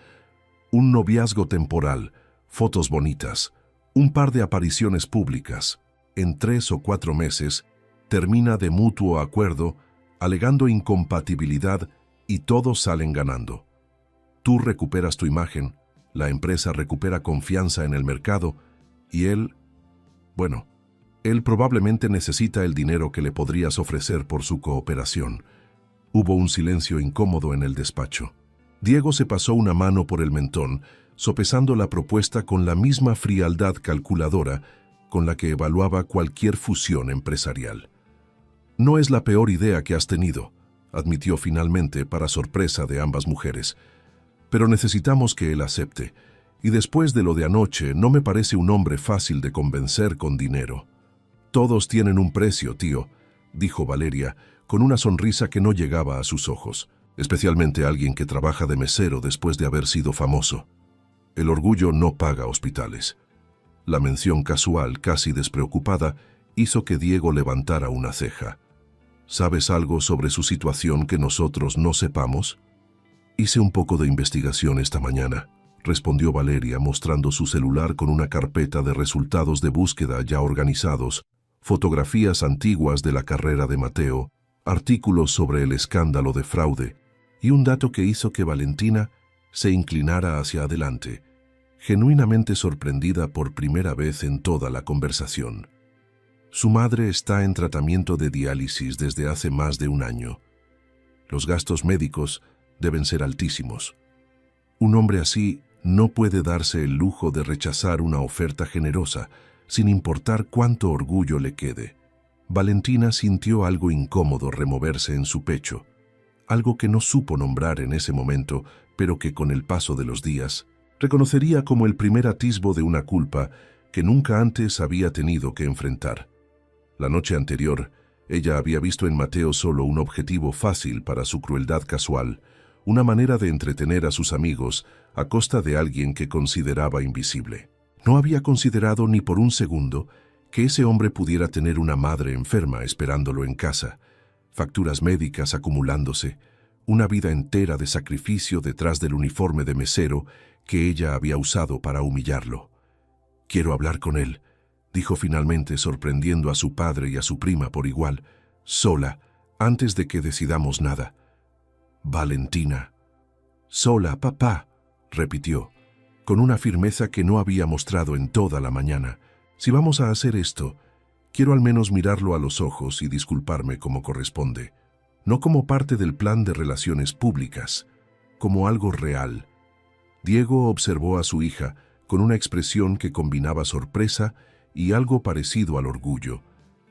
«Un noviazgo temporal, fotos bonitas, un par de apariciones públicas. En 3 o 4 meses, termina de mutuo acuerdo, alegando incompatibilidad y todos salen ganando. Tú recuperas tu imagen, la empresa recupera confianza en el mercado y él probablemente necesita el dinero que le podrías ofrecer por su cooperación». Hubo un silencio incómodo en el despacho. Diego se pasó una mano por el mentón, sopesando la propuesta con la misma frialdad calculadora con la que evaluaba cualquier fusión empresarial. «No es la peor idea que has tenido», admitió finalmente para sorpresa de ambas mujeres. «Pero necesitamos que él acepte, y después de lo de anoche no me parece un hombre fácil de convencer con dinero». «Todos tienen un precio, tío», dijo Valeria, con una sonrisa que no llegaba a sus ojos, especialmente alguien que trabaja de mesero después de haber sido famoso. «El orgullo no paga hospitales». La mención casual, casi despreocupada, hizo que Diego levantara una ceja. «¿Sabes algo sobre su situación que nosotros no sepamos?» «Hice un poco de investigación esta mañana», respondió Valeria mostrando su celular con una carpeta de resultados de búsqueda ya organizados, fotografías antiguas de la carrera de Mateo, artículos sobre el escándalo de fraude y un dato que hizo que Valentina se inclinara hacia adelante, genuinamente sorprendida por primera vez en toda la conversación. Su madre está en tratamiento de diálisis desde hace más de 1 año. Los gastos médicos deben ser altísimos. Un hombre así no puede darse el lujo de rechazar una oferta generosa, sin importar cuánto orgullo le quede. Valentina sintió algo incómodo removerse en su pecho, algo que no supo nombrar en ese momento, pero que con el paso de los días reconocería como el primer atisbo de una culpa que nunca antes había tenido que enfrentar. La noche anterior, ella había visto en Mateo solo un objetivo fácil para su crueldad casual, una manera de entretener a sus amigos a costa de alguien que consideraba invisible. No había considerado ni por un segundo que ese hombre pudiera tener una madre enferma esperándolo en casa, facturas médicas acumulándose, una vida entera de sacrificio detrás del uniforme de mesero que ella había usado para humillarlo. «Quiero hablar con él», dijo finalmente, sorprendiendo a su padre y a su prima por igual, sola, antes de que decidamos nada. «Valentina». «Sola, papá», repitió, con una firmeza que no había mostrado en toda la mañana. «Si vamos a hacer esto, quiero al menos mirarlo a los ojos y disculparme como corresponde, no como parte del plan de relaciones públicas, como algo real». Diego observó a su hija con una expresión que combinaba sorpresa y algo parecido al orgullo,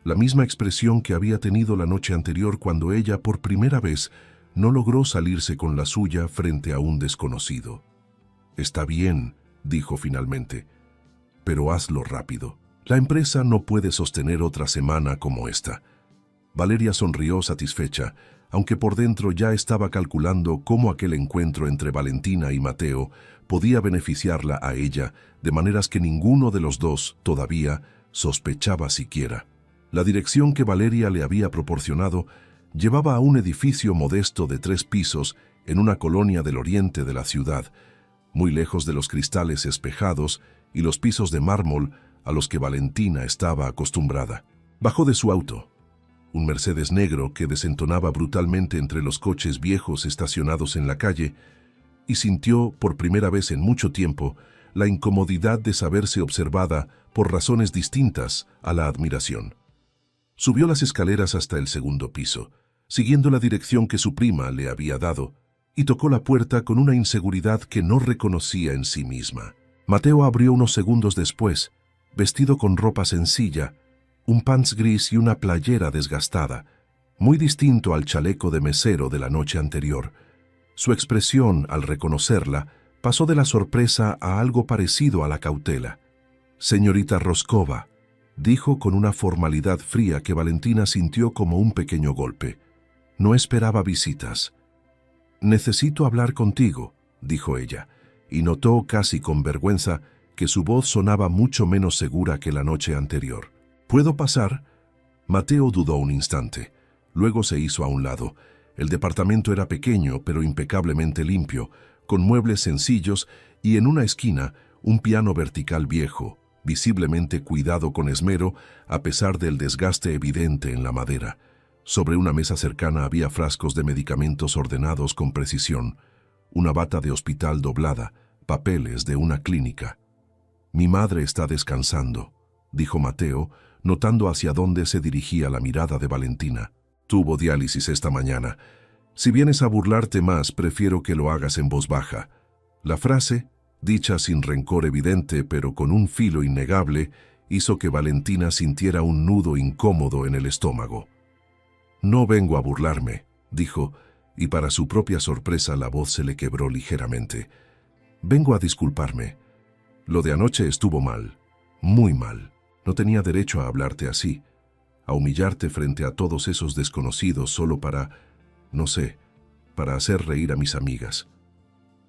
la misma expresión que había tenido la noche anterior cuando ella por primera vez no logró salirse con la suya frente a un desconocido. «Está bien», dijo finalmente, «pero hazlo rápido. La empresa no puede sostener otra semana como esta». Valeria sonrió satisfecha, aunque por dentro ya estaba calculando cómo aquel encuentro entre Valentina y Mateo podía beneficiarla a ella de maneras que ninguno de los dos todavía sospechaba siquiera. La dirección que Valeria le había proporcionado llevaba a un edificio modesto de 3 pisos en una colonia del oriente de la ciudad, muy lejos de los cristales espejados y los pisos de mármol a los que Valentina estaba acostumbrada. Bajó de su auto, un Mercedes negro que desentonaba brutalmente entre los coches viejos estacionados en la calle, y sintió, por primera vez en mucho tiempo, la incomodidad de saberse observada por razones distintas a la admiración. Subió las escaleras hasta el 2.º piso. siguiendo la dirección que su prima le había dado, y tocó la puerta con una inseguridad que no reconocía en sí misma. Mateo abrió unos segundos después, vestido con ropa sencilla, un pants gris y una playera desgastada, muy distinto al chaleco de mesero de la noche anterior. Su expresión, al reconocerla, pasó de la sorpresa a algo parecido a la cautela. «Señorita Roscova», dijo con una formalidad fría que Valentina sintió como un pequeño golpe. No esperaba visitas. «Necesito hablar contigo», dijo ella, y notó casi con vergüenza que su voz sonaba mucho menos segura que la noche anterior. «¿Puedo pasar?» Mateo dudó un instante. Luego se hizo a un lado. El departamento era pequeño, pero impecablemente limpio, con muebles sencillos y en una esquina un piano vertical viejo, visiblemente cuidado con esmero a pesar del desgaste evidente en la madera. Sobre una mesa cercana había frascos de medicamentos ordenados con precisión, una bata de hospital doblada, papeles de una clínica. «Mi madre está descansando», dijo Mateo, notando hacia dónde se dirigía la mirada de Valentina. «Tuvo diálisis esta mañana. Si vienes a burlarte más, prefiero que lo hagas en voz baja». La frase, dicha sin rencor evidente pero con un filo innegable, hizo que Valentina sintiera un nudo incómodo en el estómago. «No vengo a burlarme», dijo, y para su propia sorpresa la voz se le quebró ligeramente. «Vengo a disculparme. Lo de anoche estuvo mal, muy mal. No tenía derecho a hablarte así, a humillarte frente a todos esos desconocidos solo para, no sé, para hacer reír a mis amigas».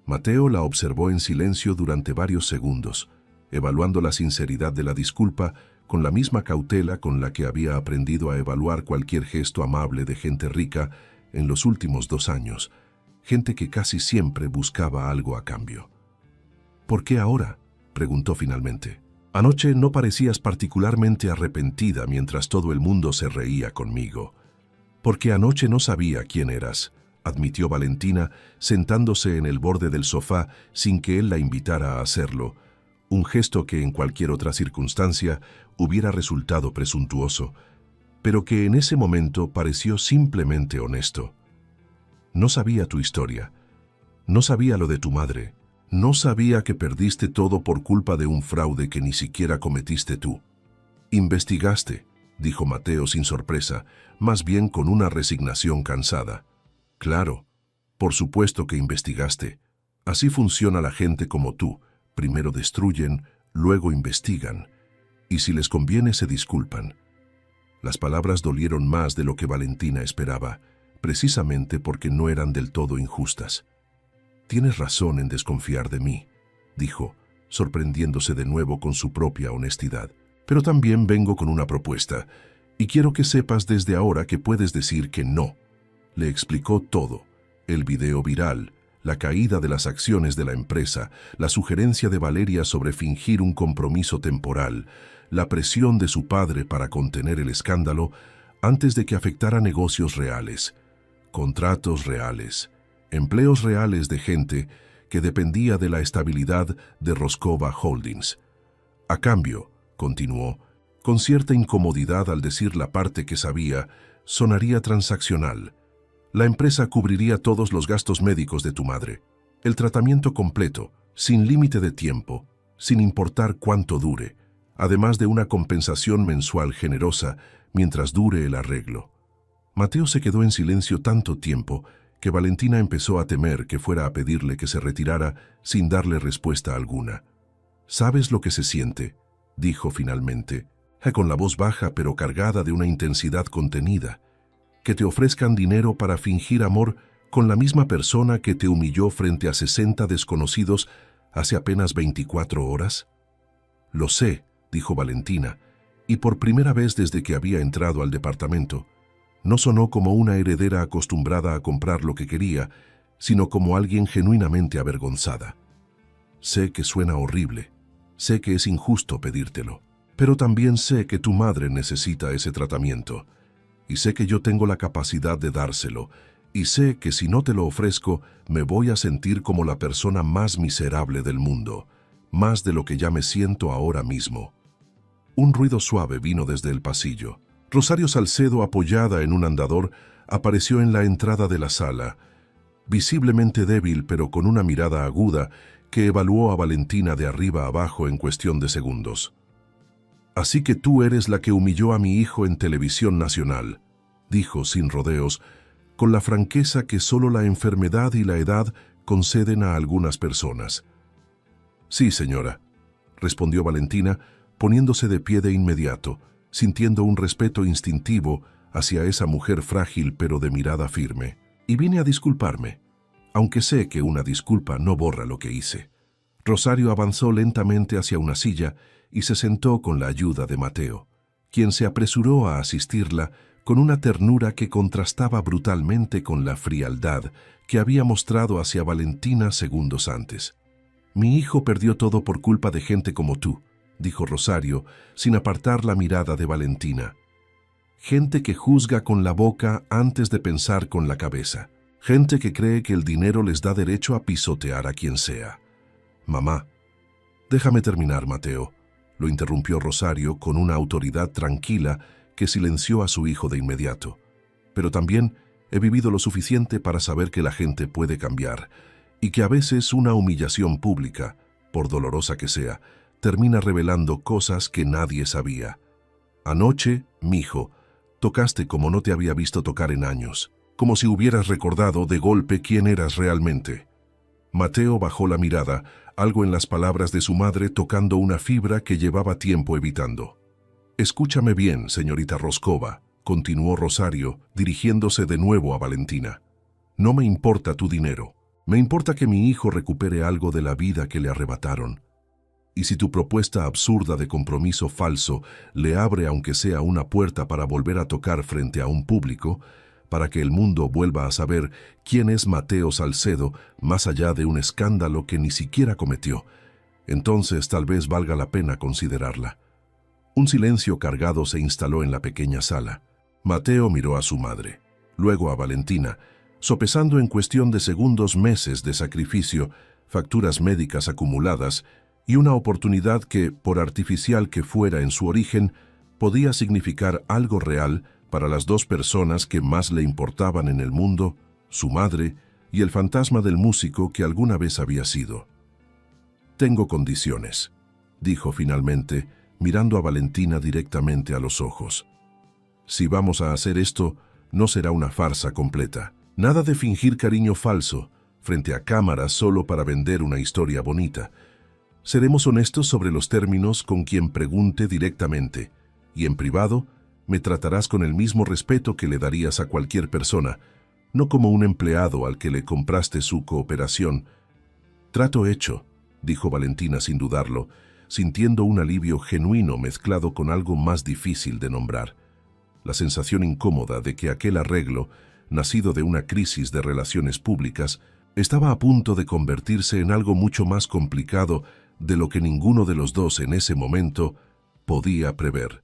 Mateo la observó en silencio durante varios segundos, evaluando la sinceridad de la disculpa con la misma cautela con la que había aprendido a evaluar cualquier gesto amable de gente rica en los últimos 2 años, gente que casi siempre buscaba algo a cambio. «¿Por qué ahora?», preguntó finalmente. «Anoche no parecías particularmente arrepentida mientras todo el mundo se reía conmigo». «Porque anoche no sabía quién eras», admitió Valentina, sentándose en el borde del sofá sin que él la invitara a hacerlo, un gesto que en cualquier otra circunstancia hubiera resultado presuntuoso, pero que en ese momento pareció simplemente honesto. «No sabía tu historia. No sabía lo de tu madre. No sabía que perdiste todo por culpa de un fraude que ni siquiera cometiste tú». «¿Investigaste?», dijo Mateo sin sorpresa, más bien con una resignación cansada. «Claro, por supuesto que investigaste. Así funciona la gente como tú. Primero destruyen, luego investigan. Y si les conviene se disculpan». Las palabras dolieron más de lo que Valentina esperaba, precisamente porque no eran del todo injustas. «Tienes razón en desconfiar de mí», dijo, sorprendiéndose de nuevo con su propia honestidad. «Pero también vengo con una propuesta, y quiero que sepas desde ahora que puedes decir que no». Le explicó todo: el video viral, la caída de las acciones de la empresa, la sugerencia de Valeria sobre fingir un compromiso temporal, la presión de su padre para contener el escándalo antes de que afectara negocios reales, contratos reales, empleos reales de gente que dependía de la estabilidad de Roscova Holdings. A cambio, continuó, con cierta incomodidad al decir la parte que sabía, sonaría transaccional. La empresa cubriría todos los gastos médicos de tu madre, el tratamiento completo, sin límite de tiempo, sin importar cuánto dure, además de una compensación mensual generosa mientras dure el arreglo. Mateo se quedó en silencio tanto tiempo que Valentina empezó a temer que fuera a pedirle que se retirara sin darle respuesta alguna. «¿Sabes lo que se siente?», dijo finalmente, con la voz baja pero cargada de una intensidad contenida. «Que te ofrezcan dinero para fingir amor con la misma persona que te humilló frente a 60 desconocidos hace apenas 24 horas». «Lo sé», dijo Valentina, y por primera vez desde que había entrado al departamento, no sonó como una heredera acostumbrada a comprar lo que quería, sino como alguien genuinamente avergonzada. «Sé que suena horrible, sé que es injusto pedírtelo, pero también sé que tu madre necesita ese tratamiento, y sé que yo tengo la capacidad de dárselo, y sé que si no te lo ofrezco, me voy a sentir como la persona más miserable del mundo, más de lo que ya me siento ahora mismo». Un ruido suave vino desde el pasillo. Rosario Salcedo, apoyada en un andador, apareció en la entrada de la sala, visiblemente débil pero con una mirada aguda que evaluó a Valentina de arriba a abajo en cuestión de segundos. «Así que tú eres la que humilló a mi hijo en televisión nacional», dijo sin rodeos, con la franqueza que solo la enfermedad y la edad conceden a algunas personas. «Sí, señora», respondió Valentina, poniéndose de pie de inmediato, sintiendo un respeto instintivo hacia esa mujer frágil pero de mirada firme. «Y vine a disculparme, aunque sé que una disculpa no borra lo que hice». Rosario avanzó lentamente hacia una silla y se sentó con la ayuda de Mateo, quien se apresuró a asistirla con una ternura que contrastaba brutalmente con la frialdad que había mostrado hacia Valentina segundos antes. «Mi hijo perdió todo por culpa de gente como tú», dijo Rosario, sin apartar la mirada de Valentina. «Gente que juzga con la boca antes de pensar con la cabeza. Gente que cree que el dinero les da derecho a pisotear a quien sea». «Mamá». «Déjame terminar, Mateo», lo interrumpió Rosario con una autoridad tranquila que silenció a su hijo de inmediato. «Pero también he vivido lo suficiente para saber que la gente puede cambiar y que a veces una humillación pública, por dolorosa que sea, termina revelando cosas que nadie sabía. Anoche, mijo, tocaste como no te había visto tocar en años, como si hubieras recordado de golpe quién eras realmente». Mateo bajó la mirada, algo en las palabras de su madre tocando una fibra que llevaba tiempo evitando. «Escúchame bien, señorita Roscova», continuó Rosario, dirigiéndose de nuevo a Valentina. «No me importa tu dinero. Me importa que mi hijo recupere algo de la vida que le arrebataron. Y si tu propuesta absurda de compromiso falso le abre aunque sea una puerta para volver a tocar frente a un público, para que el mundo vuelva a saber quién es Mateo Salcedo más allá de un escándalo que ni siquiera cometió, entonces tal vez valga la pena considerarla». Un silencio cargado se instaló en la pequeña sala. Mateo miró a su madre, luego a Valentina, sopesando en cuestión de segundos meses de sacrificio, facturas médicas acumuladas y una oportunidad que, por artificial que fuera en su origen, podía significar algo real para las dos personas que más le importaban en el mundo, su madre y el fantasma del músico que alguna vez había sido. «Tengo condiciones», dijo finalmente, mirando a Valentina directamente a los ojos. «Si vamos a hacer esto, no será una farsa completa. Nada de fingir cariño falso frente a cámaras solo para vender una historia bonita. Seremos honestos sobre los términos con quien pregunte directamente, y en privado me tratarás con el mismo respeto que le darías a cualquier persona, no como un empleado al que le compraste su cooperación». «Trato hecho», dijo Valentina sin dudarlo, sintiendo un alivio genuino mezclado con algo más difícil de nombrar. La sensación incómoda de que aquel arreglo, nacido de una crisis de relaciones públicas, estaba a punto de convertirse en algo mucho más complicado de lo que ninguno de los dos en ese momento podía prever.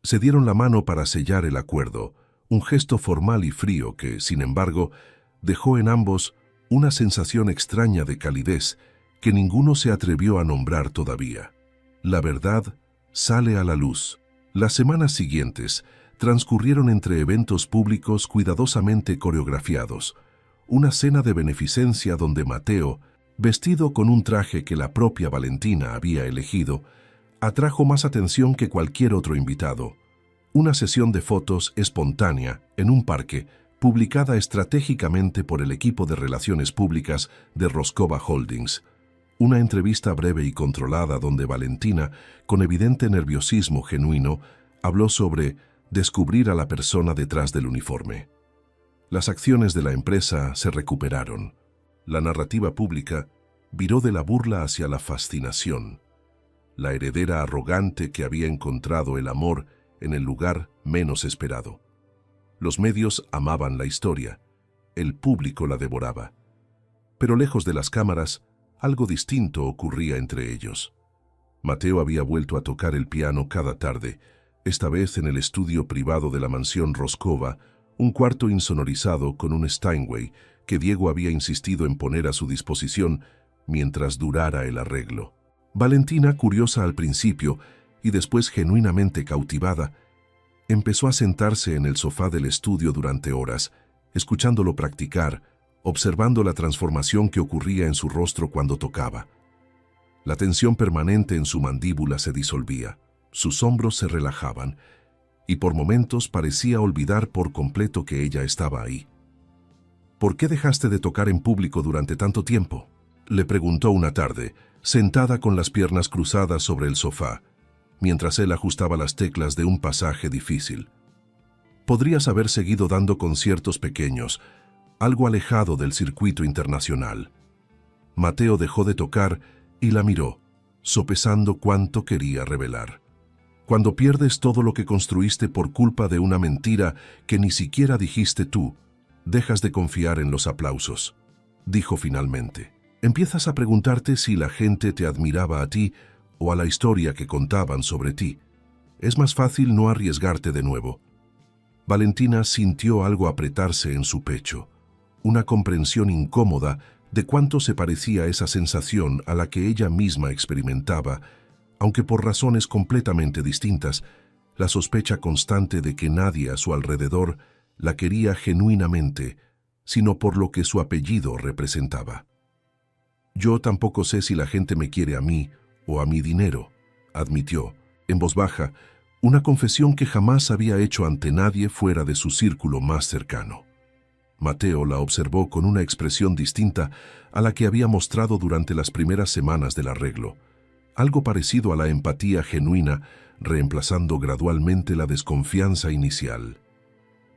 Se dieron la mano para sellar el acuerdo, un gesto formal y frío que, sin embargo, dejó en ambos una sensación extraña de calidez que ninguno se atrevió a nombrar todavía. La verdad sale a la luz. Las semanas siguientes transcurrieron entre eventos públicos cuidadosamente coreografiados, una cena de beneficencia donde Mateo, vestido con un traje que la propia Valentina había elegido, atrajo más atención que cualquier otro invitado. Una sesión de fotos espontánea en un parque, publicada estratégicamente por el equipo de relaciones públicas de Roscova Holdings. Una entrevista breve y controlada donde Valentina, con evidente nerviosismo genuino, habló sobre descubrir a la persona detrás del uniforme. Las acciones de la empresa se recuperaron. La narrativa pública viró de la burla hacia la fascinación. La heredera arrogante que había encontrado el amor en el lugar menos esperado. Los medios amaban la historia, el público la devoraba. Pero lejos de las cámaras, algo distinto ocurría entre ellos. Mateo había vuelto a tocar el piano cada tarde, esta vez en el estudio privado de la mansión Roscova, un cuarto insonorizado con un Steinway que Diego había insistido en poner a su disposición mientras durara el arreglo. Valentina, curiosa al principio y después genuinamente cautivada, Empezó a sentarse en el sofá del estudio durante horas, escuchándolo practicar, observando la transformación que ocurría en su rostro cuando tocaba. La tensión permanente en su mandíbula se disolvía, sus hombros se relajaban, y por momentos parecía olvidar por completo que ella estaba ahí. ¿Por qué dejaste de tocar en público durante tanto tiempo?, le preguntó una tarde, sentada con las piernas cruzadas sobre el sofá, mientras él ajustaba las teclas de un pasaje difícil. Podrías haber seguido dando conciertos pequeños, algo alejado del circuito internacional. Mateo dejó de tocar y la miró, sopesando cuánto quería revelar. Cuando pierdes todo lo que construiste por culpa de una mentira que ni siquiera dijiste tú, dejas de confiar en los aplausos, dijo finalmente. Empiezas a preguntarte si la gente te admiraba a ti o a la historia que contaban sobre ti. Es más fácil no arriesgarte de nuevo. Valentina sintió algo apretarse en su pecho, una comprensión incómoda de cuánto se parecía esa sensación a la que ella misma experimentaba, aunque por razones completamente distintas, la sospecha constante de que nadie a su alrededor la quería genuinamente, sino por lo que su apellido representaba. Yo tampoco sé si la gente me quiere a mí o a mi dinero, admitió, en voz baja, una confesión que jamás había hecho ante nadie fuera de su círculo más cercano. Mateo la observó con una expresión distinta a la que había mostrado durante las primeras semanas del arreglo, algo parecido a la empatía genuina, reemplazando gradualmente la desconfianza inicial.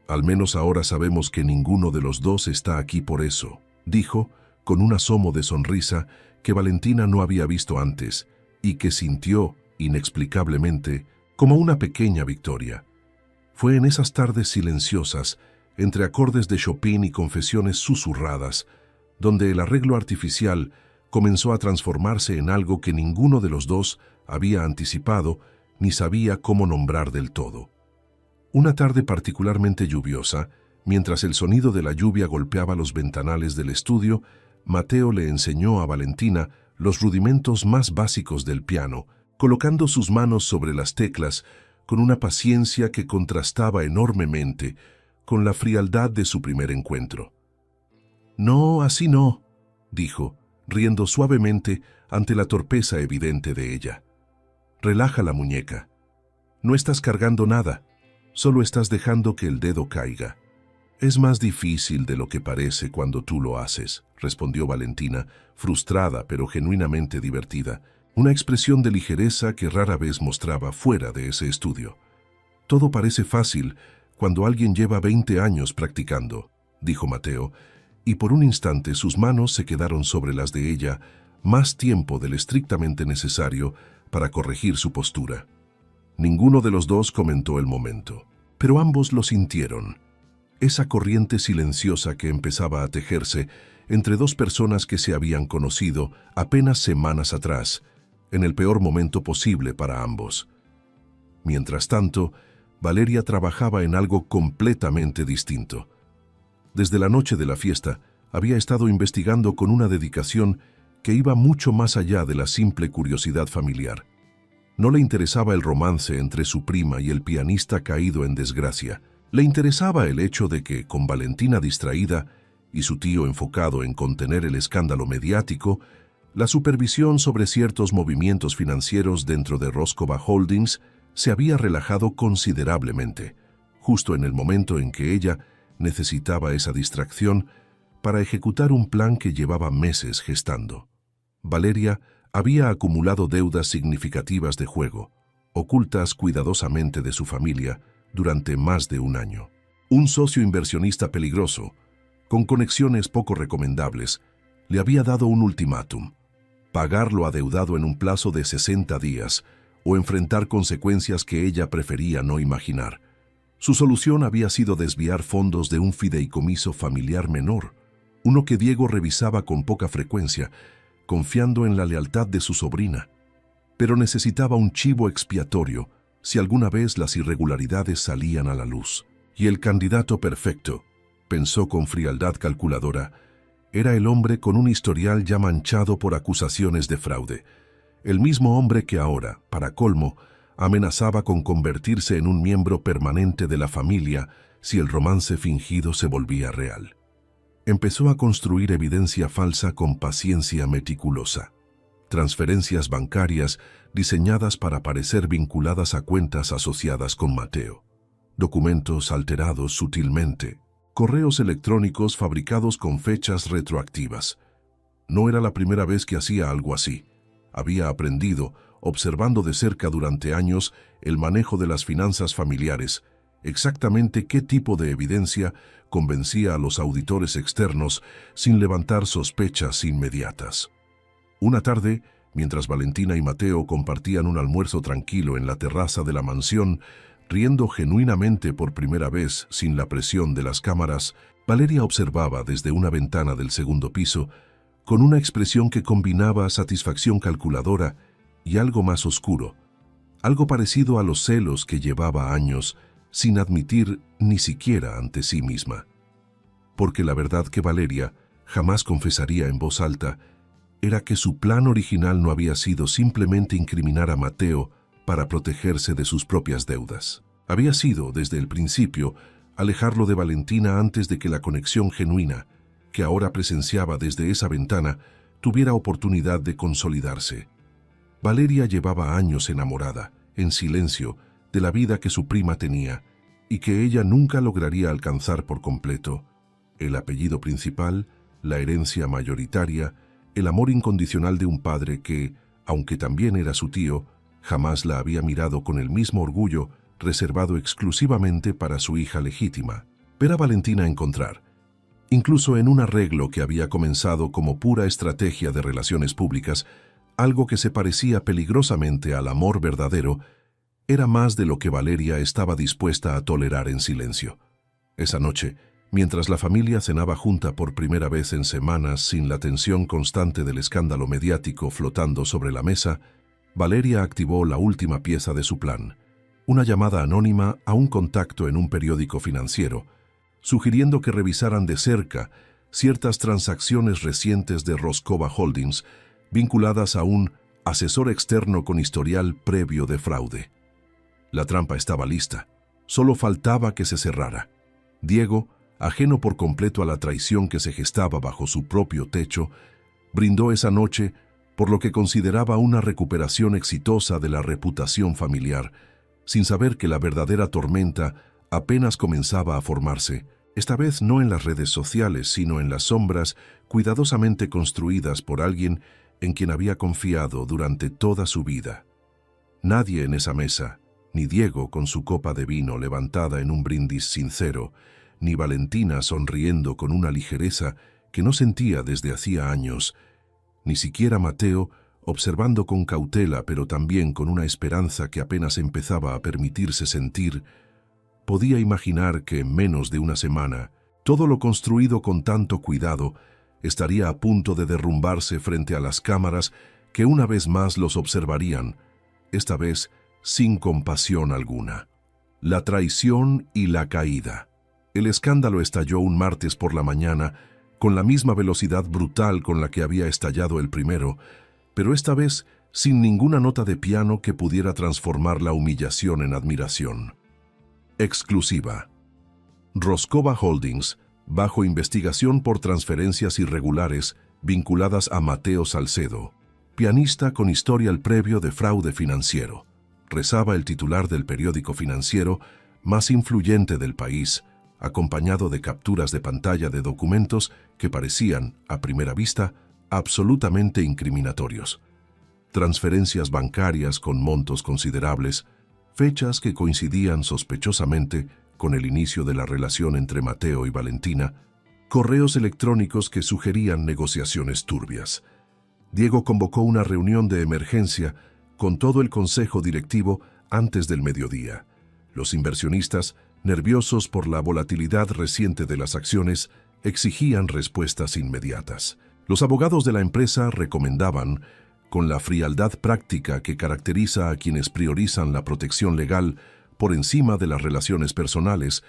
Al menos ahora sabemos que ninguno de los dos está aquí por eso, dijo, con un asomo de sonrisa que Valentina no había visto antes y que sintió, inexplicablemente, como una pequeña victoria. Fue en esas tardes silenciosas, entre acordes de Chopin y confesiones susurradas, donde el arreglo artificial comenzó a transformarse en algo que ninguno de los dos había anticipado ni sabía cómo nombrar del todo. Una tarde particularmente lluviosa, mientras el sonido de la lluvia golpeaba los ventanales del estudio, Mateo le enseñó a Valentina los rudimentos más básicos del piano, colocando sus manos sobre las teclas con una paciencia que contrastaba enormemente con la frialdad de su primer encuentro. «No, así no», dijo, riendo suavemente ante la torpeza evidente de ella. «Relaja la muñeca. No estás cargando nada, solo estás dejando que el dedo caiga. Es más difícil de lo que parece cuando tú lo haces», respondió Valentina, frustrada pero genuinamente divertida, una expresión de ligereza que rara vez mostraba fuera de ese estudio. «Todo parece fácil cuando alguien lleva 20 años practicando», dijo Mateo, y por un instante sus manos se quedaron sobre las de ella, más tiempo del estrictamente necesario para corregir su postura. Ninguno de los dos comentó el momento, pero ambos lo sintieron. Esa corriente silenciosa que empezaba a tejerse entre dos personas que se habían conocido apenas semanas atrás, en el peor momento posible para ambos. Mientras tanto, Valeria trabajaba en algo completamente distinto. Desde la noche de la fiesta, había estado investigando con una dedicación que iba mucho más allá de la simple curiosidad familiar. No le interesaba el romance entre su prima y el pianista caído en desgracia. Le interesaba el hecho de que, con Valentina distraída y su tío enfocado en contener el escándalo mediático, la supervisión sobre ciertos movimientos financieros dentro de Roscova Holdings se había relajado considerablemente, justo en el momento en que ella necesitaba esa distracción para ejecutar un plan que llevaba meses gestando. Valeria había acumulado deudas significativas de juego, ocultas cuidadosamente de su familia durante más de un año. Un socio inversionista peligroso, con conexiones poco recomendables, le había dado un ultimátum: pagar lo adeudado en un plazo de 60 días o enfrentar consecuencias que ella prefería no imaginar. Su solución había sido desviar fondos de un fideicomiso familiar menor, uno que Diego revisaba con poca frecuencia, confiando en la lealtad de su sobrina. Pero necesitaba un chivo expiatorio si alguna vez las irregularidades salían a la luz. Y el candidato perfecto, pensó con frialdad calculadora, era el hombre con un historial ya manchado por acusaciones de fraude. El mismo hombre que ahora, para colmo, amenazaba con convertirse en un miembro permanente de la familia si el romance fingido se volvía real. Empezó a construir evidencia falsa con paciencia meticulosa. Transferencias bancarias diseñadas para parecer vinculadas a cuentas asociadas con Mateo. Documentos alterados sutilmente. Correos electrónicos fabricados con fechas retroactivas. No era la primera vez que hacía algo así. Había aprendido, observando de cerca durante años el manejo de las finanzas familiares, exactamente qué tipo de evidencia convencía a los auditores externos sin levantar sospechas inmediatas. Una tarde, mientras Valentina y Mateo compartían un almuerzo tranquilo en la terraza de la mansión, riendo genuinamente por primera vez sin la presión de las cámaras, Valeria observaba desde una ventana del segundo piso, con una expresión que combinaba satisfacción calculadora y algo más oscuro, algo parecido a los celos que llevaba años sin admitir ni siquiera ante sí misma. Porque la verdad que Valeria jamás confesaría en voz alta era que su plan original no había sido simplemente incriminar a Mateo para protegerse de sus propias deudas. Había sido, desde el principio, alejarlo de Valentina antes de que la conexión genuina, que ahora presenciaba desde esa ventana, tuviera oportunidad de consolidarse. Valeria llevaba años enamorada, en silencio, de la vida que su prima tenía y que ella nunca lograría alcanzar por completo. El apellido principal, la herencia mayoritaria, el amor incondicional de un padre que, aunque también era su tío, jamás la había mirado con el mismo orgullo reservado exclusivamente para su hija legítima. Ver a Valentina encontrar, incluso en un arreglo que había comenzado como pura estrategia de relaciones públicas, algo que se parecía peligrosamente al amor verdadero, era más de lo que Valeria estaba dispuesta a tolerar en silencio. Esa noche, mientras la familia cenaba junta por primera vez en semanas sin la tensión constante del escándalo mediático flotando sobre la mesa, Valeria activó la última pieza de su plan, una llamada anónima a un contacto en un periódico financiero, sugiriendo que revisaran de cerca ciertas transacciones recientes de Roscova Holdings vinculadas a un asesor externo con historial previo de fraude. La trampa estaba lista, solo faltaba que se cerrara. Diego, ajeno por completo a la traición que se gestaba bajo su propio techo, brindó esa noche por lo que consideraba una recuperación exitosa de la reputación familiar, sin saber que la verdadera tormenta apenas comenzaba a formarse, esta vez no en las redes sociales, sino en las sombras cuidadosamente construidas por alguien en quien había confiado durante toda su vida. Nadie en esa mesa, ni Diego con su copa de vino levantada en un brindis sincero, ni Valentina sonriendo con una ligereza que no sentía desde hacía años, ni siquiera Mateo observando con cautela pero también con una esperanza que apenas empezaba a permitirse sentir, podía imaginar que en menos de una semana todo lo construido con tanto cuidado estaría a punto de derrumbarse frente a las cámaras que una vez más los observarían, esta vez sin compasión alguna. La traición y la caída. El escándalo estalló un martes por la mañana con la misma velocidad brutal con la que había estallado el primero, pero esta vez sin ninguna nota de piano que pudiera transformar la humillación en admiración. Exclusiva. Roscova Holdings, bajo investigación por transferencias irregulares vinculadas a Mateo Salcedo, pianista con historial previo de fraude financiero, rezaba el titular del periódico financiero más influyente del país, acompañado de capturas de pantalla de documentos que parecían, a primera vista, absolutamente incriminatorios. Transferencias bancarias con montos considerables, fechas que coincidían sospechosamente con el inicio de la relación entre Mateo y Valentina, correos electrónicos que sugerían negociaciones turbias. Diego convocó una reunión de emergencia con todo el consejo directivo antes del mediodía. Los inversionistas, nerviosos por la volatilidad reciente de las acciones, exigían respuestas inmediatas. Los abogados de la empresa recomendaban, con la frialdad práctica que caracteriza a quienes priorizan la protección legal por encima de las relaciones personales,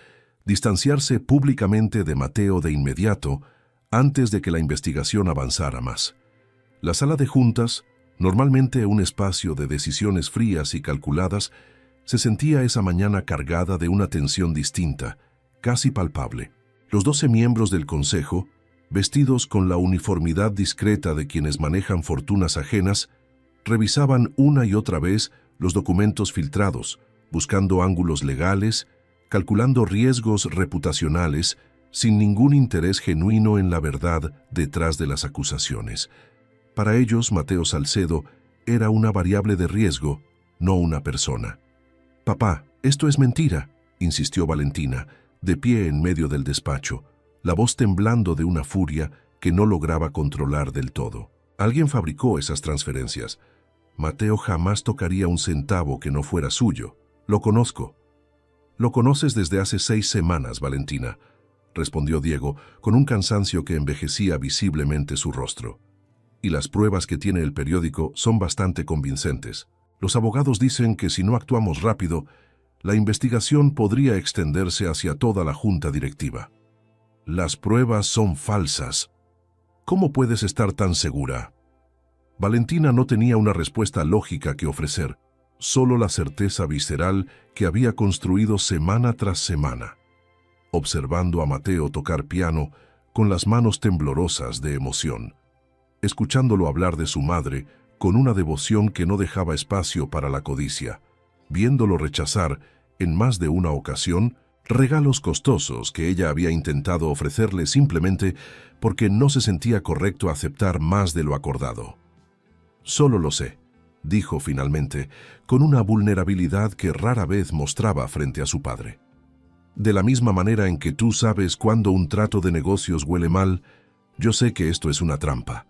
distanciarse públicamente de Mateo de inmediato antes de que la investigación avanzara más. La sala de juntas, Normalmente un espacio de decisiones frías y calculadas, se sentía esa mañana cargada de una tensión distinta, casi palpable. Los 12 miembros del consejo, vestidos con la uniformidad discreta de quienes manejan fortunas ajenas, revisaban una y otra vez los documentos filtrados, buscando ángulos legales, calculando riesgos reputacionales, sin ningún interés genuino en la verdad detrás de las acusaciones. Para ellos, Mateo Salcedo era una variable de riesgo, no una persona. «Papá, esto es mentira», insistió Valentina, de pie en medio del despacho, la voz temblando de una furia que no lograba controlar del todo. Alguien fabricó esas transferencias. Mateo jamás tocaría un centavo que no fuera suyo. Lo conozco. Lo conoces desde hace 6 semanas, Valentina, respondió Diego, con un cansancio que envejecía visiblemente su rostro. Y las pruebas que tiene el periódico son bastante convincentes. Los abogados dicen que si no actuamos rápido, la investigación podría extenderse hacia toda la junta directiva. Las pruebas son falsas. ¿Cómo puedes estar tan segura? Valentina no tenía una respuesta lógica que ofrecer, solo la certeza visceral que había construido semana tras semana, observando a Mateo tocar piano con las manos temblorosas de emoción, escuchándolo hablar de su madre con una devoción que no dejaba espacio para la codicia, viéndolo rechazar, en más de una ocasión, regalos costosos que ella había intentado ofrecerle simplemente porque no se sentía correcto aceptar más de lo acordado. «Solo lo sé», dijo finalmente, con una vulnerabilidad que rara vez mostraba frente a su padre. «De la misma manera en que tú sabes cuándo un trato de negocios huele mal, yo sé que esto es una trampa».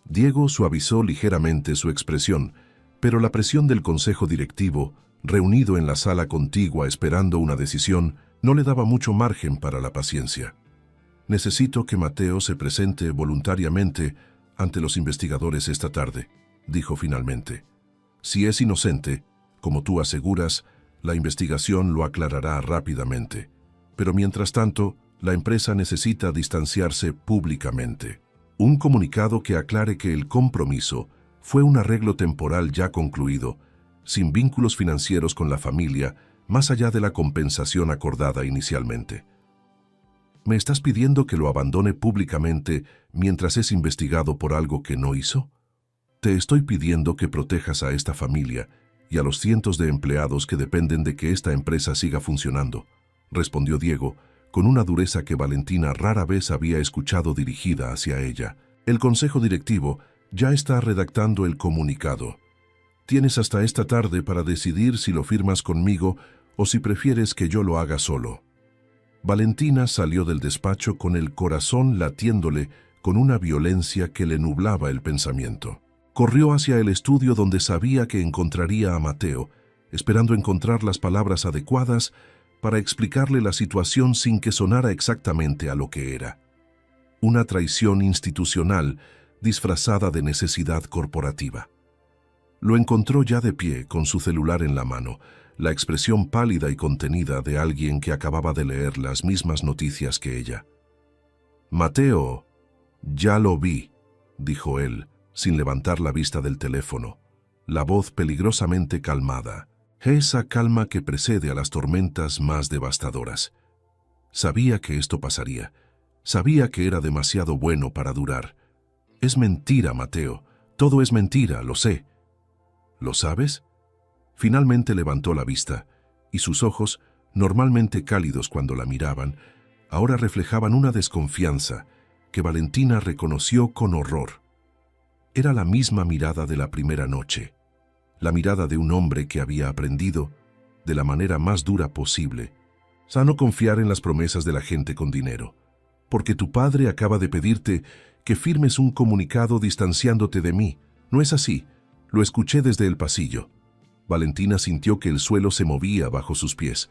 Diego suavizó ligeramente su expresión, pero la presión del consejo directivo, reunido en la sala contigua esperando una decisión, no le daba mucho margen para la paciencia. «Necesito que Mateo se presente voluntariamente ante los investigadores esta tarde», dijo finalmente. «Si es inocente, como tú aseguras, la investigación lo aclarará rápidamente. Pero mientras tanto, la empresa necesita distanciarse públicamente. Un comunicado que aclare que el compromiso fue un arreglo temporal ya concluido, sin vínculos financieros con la familia, más allá de la compensación acordada inicialmente». «¿Me estás pidiendo que lo abandone públicamente mientras es investigado por algo que no hizo? Te estoy pidiendo que protejas a esta familia y a los cientos de empleados que dependen de que esta empresa siga funcionando», respondió Diego, con una dureza que Valentina rara vez había escuchado dirigida hacia ella. «El consejo directivo ya está redactando el comunicado. Tienes hasta esta tarde para decidir si lo firmas conmigo o si prefieres que yo lo haga solo». Valentina salió del despacho con el corazón latiéndole con una violencia que le nublaba el pensamiento. Corrió hacia el estudio donde sabía que encontraría a Mateo, esperando encontrar las palabras adecuadas para explicarle la situación sin que sonara exactamente a lo que era. Una traición institucional disfrazada de necesidad corporativa. Lo encontró ya de pie, con su celular en la mano, la expresión pálida y contenida de alguien que acababa de leer las mismas noticias que ella. «Mateo, ya lo vi», dijo él, sin levantar la vista del teléfono, la voz peligrosamente calmada, esa calma que precede a las tormentas más devastadoras. Sabía que esto pasaría, sabía que era demasiado bueno para durar. «Es mentira, Mateo, todo es mentira, lo sé». «¿Lo sabes?». Finalmente levantó la vista, y sus ojos, normalmente cálidos cuando la miraban, ahora reflejaban una desconfianza que Valentina reconoció con horror. Era la misma mirada de la primera noche, la mirada de un hombre que había aprendido, de la manera más dura posible, a no confiar en las promesas de la gente con dinero, porque tu padre acaba de pedirte que firmes un comunicado distanciándote de mí. ¿No es así? Lo escuché desde el pasillo. Valentina sintió que el suelo se movía bajo sus pies.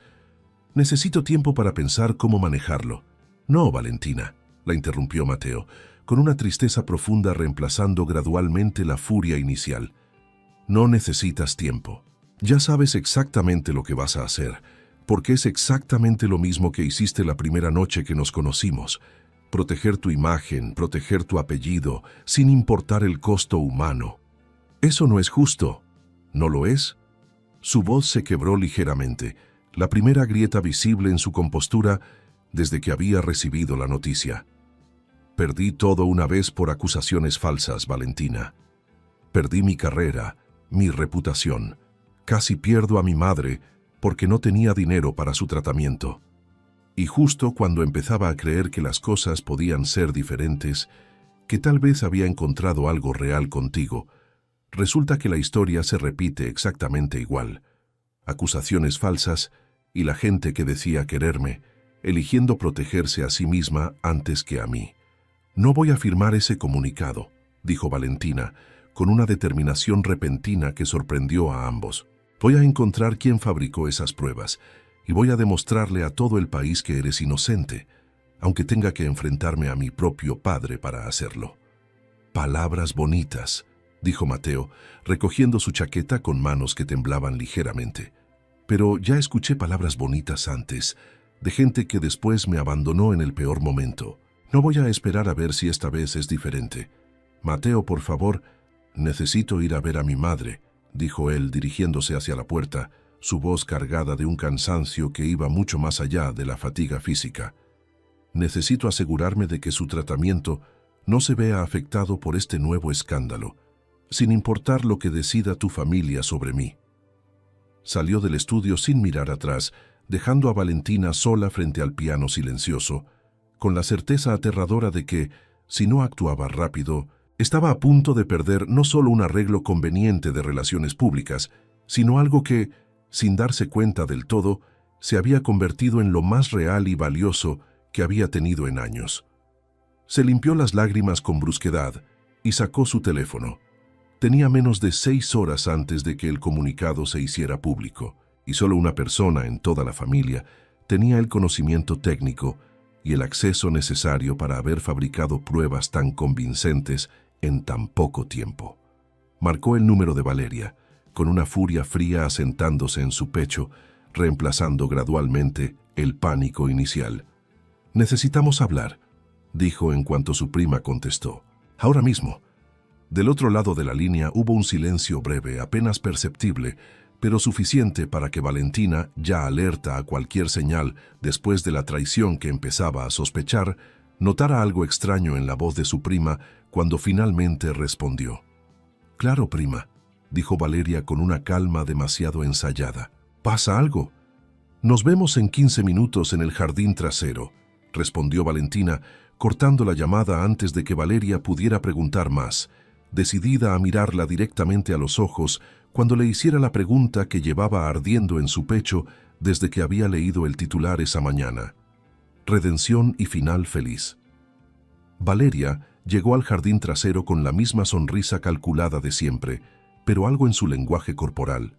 «Necesito tiempo para pensar cómo manejarlo». «No, Valentina», la interrumpió Mateo, con una tristeza profunda reemplazando gradualmente la furia inicial. «No necesitas tiempo. Ya sabes exactamente lo que vas a hacer, porque es exactamente lo mismo que hiciste la primera noche que nos conocimos. Proteger tu imagen, proteger tu apellido, sin importar el costo humano. Eso no es justo. ¿No lo es? Su voz se quebró ligeramente, la primera grieta visible en su compostura desde que había recibido la noticia. Perdí todo una vez por acusaciones falsas, Valentina. Perdí mi carrera, mi reputación. Casi pierdo a mi madre porque no tenía dinero para su tratamiento. Y justo cuando empezaba a creer que las cosas podían ser diferentes, que tal vez había encontrado algo real contigo, resulta que la historia se repite exactamente igual. Acusaciones falsas y la gente que decía quererme, eligiendo protegerse a sí misma antes que a mí. No voy a firmar ese comunicado, dijo Valentina, con una determinación repentina que sorprendió a ambos. Voy a encontrar quién fabricó esas pruebas y voy a demostrarle a todo el país que eres inocente, aunque tenga que enfrentarme a mi propio padre para hacerlo. Palabras bonitas, dijo Mateo, recogiendo su chaqueta con manos que temblaban ligeramente. Pero ya escuché palabras bonitas antes, de gente que después me abandonó en el peor momento. No voy a esperar a ver si esta vez es diferente. Mateo, por favor, necesito ir a ver a mi madre, dijo él dirigiéndose hacia la puerta, su voz cargada de un cansancio que iba mucho más allá de la fatiga física. Necesito asegurarme de que su tratamiento no se vea afectado por este nuevo escándalo, sin importar lo que decida tu familia sobre mí. Salió del estudio sin mirar atrás, dejando a Valentina sola frente al piano silencioso, con la certeza aterradora de que, si no actuaba rápido, estaba a punto de perder no solo un arreglo conveniente de relaciones públicas, sino algo que, sin darse cuenta del todo, se había convertido en lo más real y valioso que había tenido en años. Se limpió las lágrimas con brusquedad y sacó su teléfono. Tenía menos de 6 horas antes de que el comunicado se hiciera público, y solo una persona en toda la familia tenía el conocimiento técnico y el acceso necesario para haber fabricado pruebas tan convincentes en tan poco tiempo. Marcó el número de Valeria, con una furia fría asentándose en su pecho, reemplazando gradualmente el pánico inicial. «Necesitamos hablar», dijo en cuanto su prima contestó. «Ahora mismo». Del otro lado de la línea hubo un silencio breve, apenas perceptible, pero suficiente para que Valentina, ya alerta a cualquier señal después de la traición que empezaba a sospechar, notara algo extraño en la voz de su prima cuando finalmente respondió. «Claro, prima», dijo Valeria con una calma demasiado ensayada. «¿Pasa algo?» «Nos vemos en 15 minutos en el jardín trasero», respondió Valentina, cortando la llamada antes de que Valeria pudiera preguntar más, decidida a mirarla directamente a los ojos cuando le hiciera la pregunta que llevaba ardiendo en su pecho desde que había leído el titular esa mañana. Redención y final feliz. Valeria llegó al jardín trasero con la misma sonrisa calculada de siempre, pero algo en su lenguaje corporal,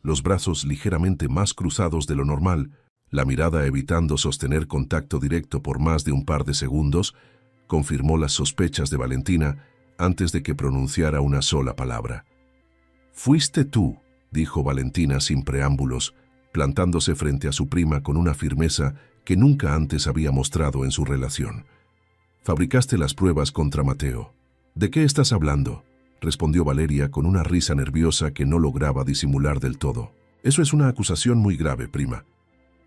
los brazos ligeramente más cruzados de lo normal, la mirada evitando sostener contacto directo por más de un par de segundos, confirmó las sospechas de Valentina antes de que pronunciara una sola palabra. «Fuiste tú», dijo Valentina sin preámbulos, plantándose frente a su prima con una firmeza que nunca antes había mostrado en su relación. «Fabricaste las pruebas contra Mateo». «¿De qué estás hablando?», respondió Valeria con una risa nerviosa que no lograba disimular del todo. «Eso es una acusación muy grave, prima.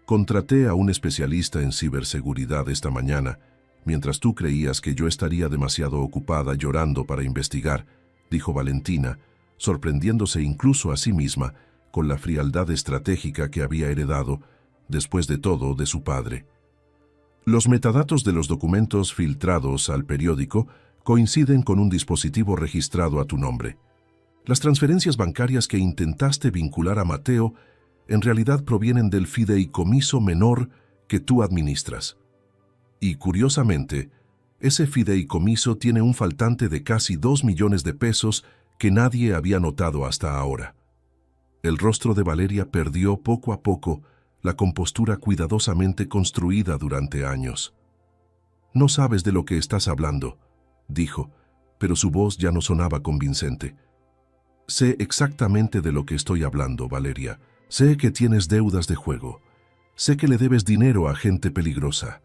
Contraté a un especialista en ciberseguridad esta mañana, mientras tú creías que yo estaría demasiado ocupada llorando para investigar», dijo Valentina, sorprendiéndose incluso a sí misma con la frialdad estratégica que había heredado, después de todo, de su padre. «Los metadatos de los documentos filtrados al periódico coinciden con un dispositivo registrado a tu nombre. Las transferencias bancarias que intentaste vincular a Mateo en realidad provienen del fideicomiso menor que tú administras. Y curiosamente, ese fideicomiso tiene un faltante de casi 2 millones de pesos que nadie había notado hasta ahora». El rostro de Valeria perdió poco a poco la compostura cuidadosamente construida durante años. «No sabes de lo que estás hablando», dijo, pero su voz ya no sonaba convincente. «Sé exactamente de lo que estoy hablando, Valeria. Sé que tienes deudas de juego. Sé que le debes dinero a gente peligrosa.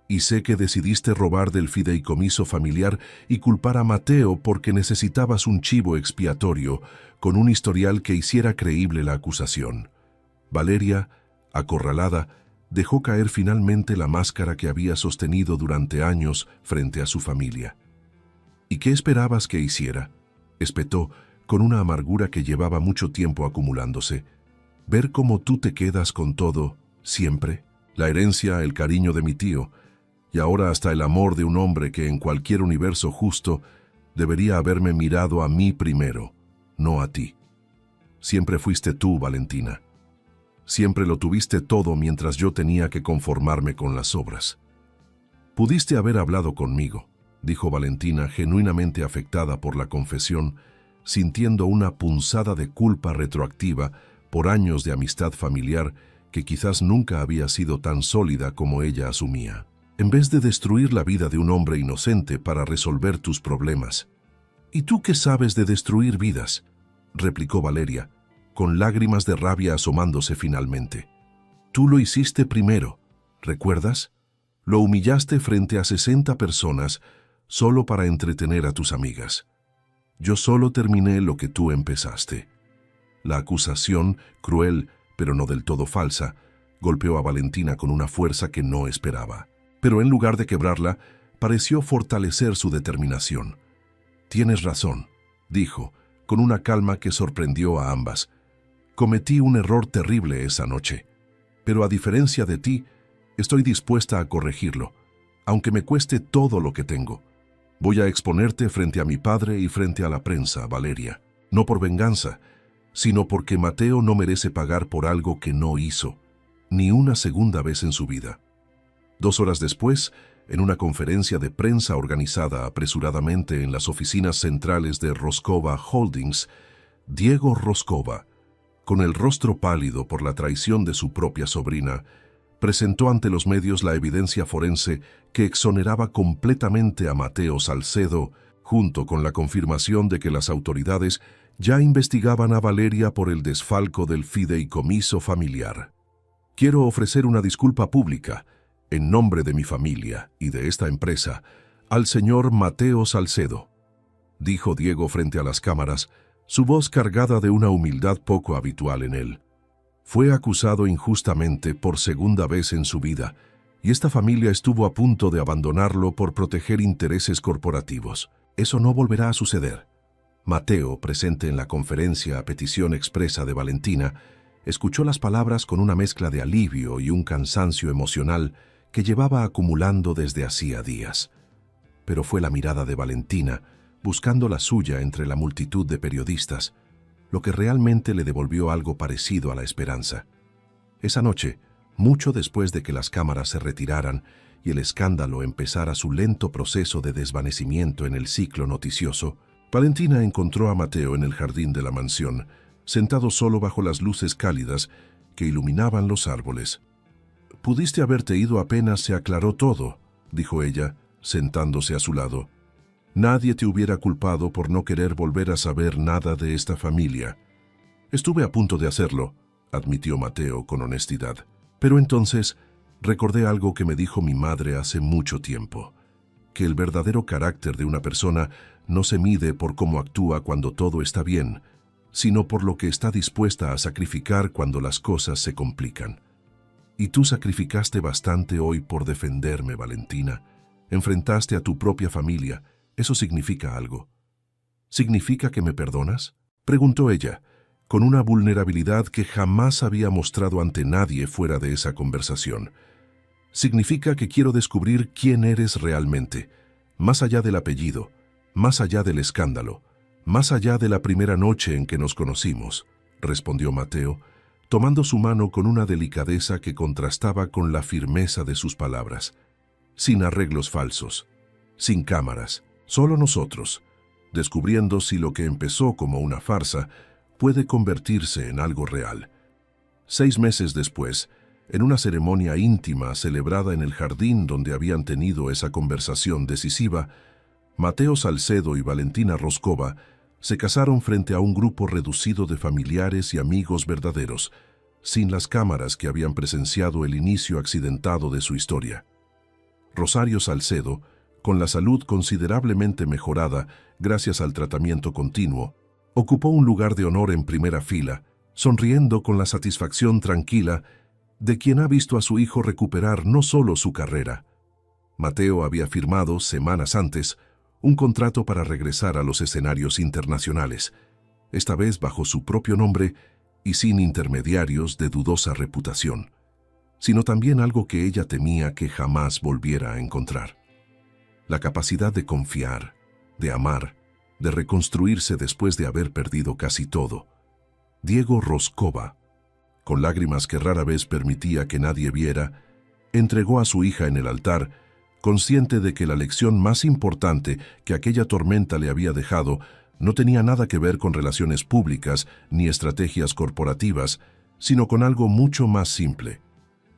Y sé que decidiste robar del fideicomiso familiar y culpar a Mateo porque necesitabas un chivo expiatorio con un historial que hiciera creíble la acusación. Valeria, acorralada, dejó caer finalmente la máscara que había sostenido durante años frente a su familia. ¿Y qué esperabas que hiciera?, espetó, con una amargura que llevaba mucho tiempo acumulándose. ¿Ver cómo tú te quedas con todo, siempre? La herencia, el cariño de mi tío, y ahora hasta el amor de un hombre que en cualquier universo justo debería haberme mirado a mí primero, no a ti. Siempre fuiste tú, Valentina. Siempre lo tuviste todo mientras yo tenía que conformarme con las obras. Pudiste haber hablado conmigo, dijo Valentina, genuinamente afectada por la confesión, sintiendo una punzada de culpa retroactiva por años de amistad familiar que quizás nunca había sido tan sólida como ella asumía. En vez de destruir la vida de un hombre inocente para resolver tus problemas. ¿Y tú qué sabes de destruir vidas?, replicó Valeria, con lágrimas de rabia asomándose finalmente. Tú lo hiciste primero, ¿recuerdas? Lo humillaste frente a 60 personas solo para entretener a tus amigas. Yo solo terminé lo que tú empezaste. La acusación, cruel, pero no del todo falsa, golpeó a Valentina con una fuerza que no esperaba. Pero en lugar de quebrarla, pareció fortalecer su determinación. Tienes razón, dijo, con una calma que sorprendió a ambas. Cometí un error terrible esa noche, pero a diferencia de ti, estoy dispuesta a corregirlo, aunque me cueste todo lo que tengo. Voy a exponerte frente a mi padre y frente a la prensa, Valeria, no por venganza, sino porque Mateo no merece pagar por algo que no hizo, ni una segunda vez en su vida. 2 horas después, en una conferencia de prensa organizada apresuradamente en las oficinas centrales de Roscova Holdings, Diego Roscova, con el rostro pálido por la traición de su propia sobrina, presentó ante los medios la evidencia forense que exoneraba completamente a Mateo Salcedo, junto con la confirmación de que las autoridades ya investigaban a Valeria por el desfalco del fideicomiso familiar. Quiero ofrecer una disculpa pública, en nombre de mi familia y de esta empresa, al señor Mateo Salcedo, dijo Diego frente a las cámaras, su voz cargada de una humildad poco habitual en él. Fue acusado injustamente por segunda vez en su vida, y esta familia estuvo a punto de abandonarlo por proteger intereses corporativos. Eso no volverá a suceder. Mateo, presente en la conferencia a petición expresa de Valentina, escuchó las palabras con una mezcla de alivio y un cansancio emocional que llevaba acumulando desde hacía días. Pero fue la mirada de Valentina, buscando la suya entre la multitud de periodistas, lo que realmente le devolvió algo parecido a la esperanza. Esa noche, mucho después de que las cámaras se retiraran y el escándalo empezara su lento proceso de desvanecimiento en el ciclo noticioso, Valentina encontró a Mateo en el jardín de la mansión, sentado solo bajo las luces cálidas que iluminaban los árboles. «Pudiste haberte ido apenas se aclaró todo», dijo ella, sentándose a su lado. «Nadie te hubiera culpado por no querer volver a saber nada de esta familia». «Estuve a punto de hacerlo», admitió Mateo con honestidad. «Pero entonces recordé algo que me dijo mi madre hace mucho tiempo, que el verdadero carácter de una persona no se mide por cómo actúa cuando todo está bien, sino por lo que está dispuesta a sacrificar cuando las cosas se complican. Y tú sacrificaste bastante hoy por defenderme, Valentina. Enfrentaste a tu propia familia. Eso significa algo». «¿Significa que me perdonas?», preguntó ella, con una vulnerabilidad que jamás había mostrado ante nadie fuera de esa conversación. «Significa que quiero descubrir quién eres realmente, más allá del apellido, más allá del escándalo, más allá de la primera noche en que nos conocimos», respondió Mateo, tomando su mano con una delicadeza que contrastaba con la firmeza de sus palabras. «Sin arreglos falsos, sin cámaras, solo nosotros, descubriendo si lo que empezó como una farsa puede convertirse en algo real». 6 meses después, en una ceremonia íntima celebrada en el jardín donde habían tenido esa conversación decisiva, Mateo Salcedo y Valentina Roscova se casaron frente a un grupo reducido de familiares y amigos verdaderos, sin las cámaras que habían presenciado el inicio accidentado de su historia. Rosario Salcedo, con la salud considerablemente mejorada gracias al tratamiento continuo, ocupó un lugar de honor en primera fila, sonriendo con la satisfacción tranquila de quien ha visto a su hijo recuperar no solo su carrera. Mateo había firmado, semanas antes, un contrato para regresar a los escenarios internacionales, esta vez bajo su propio nombre y sin intermediarios de dudosa reputación, sino también algo que ella temía que jamás volviera a encontrar: la capacidad de confiar, de amar, de reconstruirse después de haber perdido casi todo. Diego Roscova, con lágrimas que rara vez permitía que nadie viera, entregó a su hija en el altar, consciente de que la lección más importante que aquella tormenta le había dejado no tenía nada que ver con relaciones públicas ni estrategias corporativas, sino con algo mucho más simple: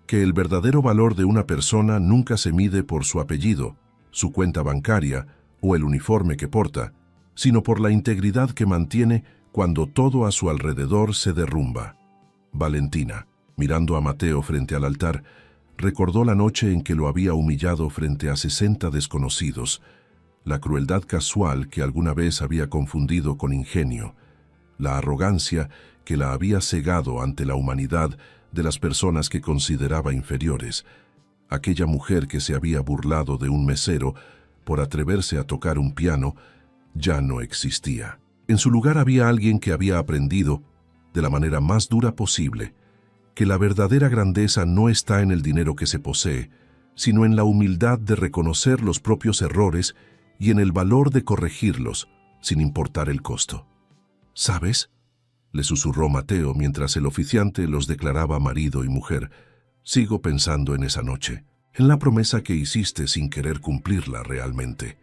que el verdadero valor de una persona nunca se mide por su apellido, su cuenta bancaria o el uniforme que porta, sino por la integridad que mantiene cuando todo a su alrededor se derrumba. Valentina, mirando a Mateo frente al altar, recordó la noche en que lo había humillado frente a 60 desconocidos, la crueldad casual que alguna vez había confundido con ingenio, la arrogancia que la había cegado ante la humanidad de las personas que consideraba inferiores. Aquella mujer que se había burlado de un mesero por atreverse a tocar un piano ya no existía. En su lugar había alguien que había aprendido, de la manera más dura posible, que la verdadera grandeza no está en el dinero que se posee, sino en la humildad de reconocer los propios errores y en el valor de corregirlos, sin importar el costo. ¿Sabes?, le susurró Mateo mientras el oficiante los declaraba marido y mujer. Sigo pensando en esa noche, en la promesa que hiciste sin querer cumplirla realmente.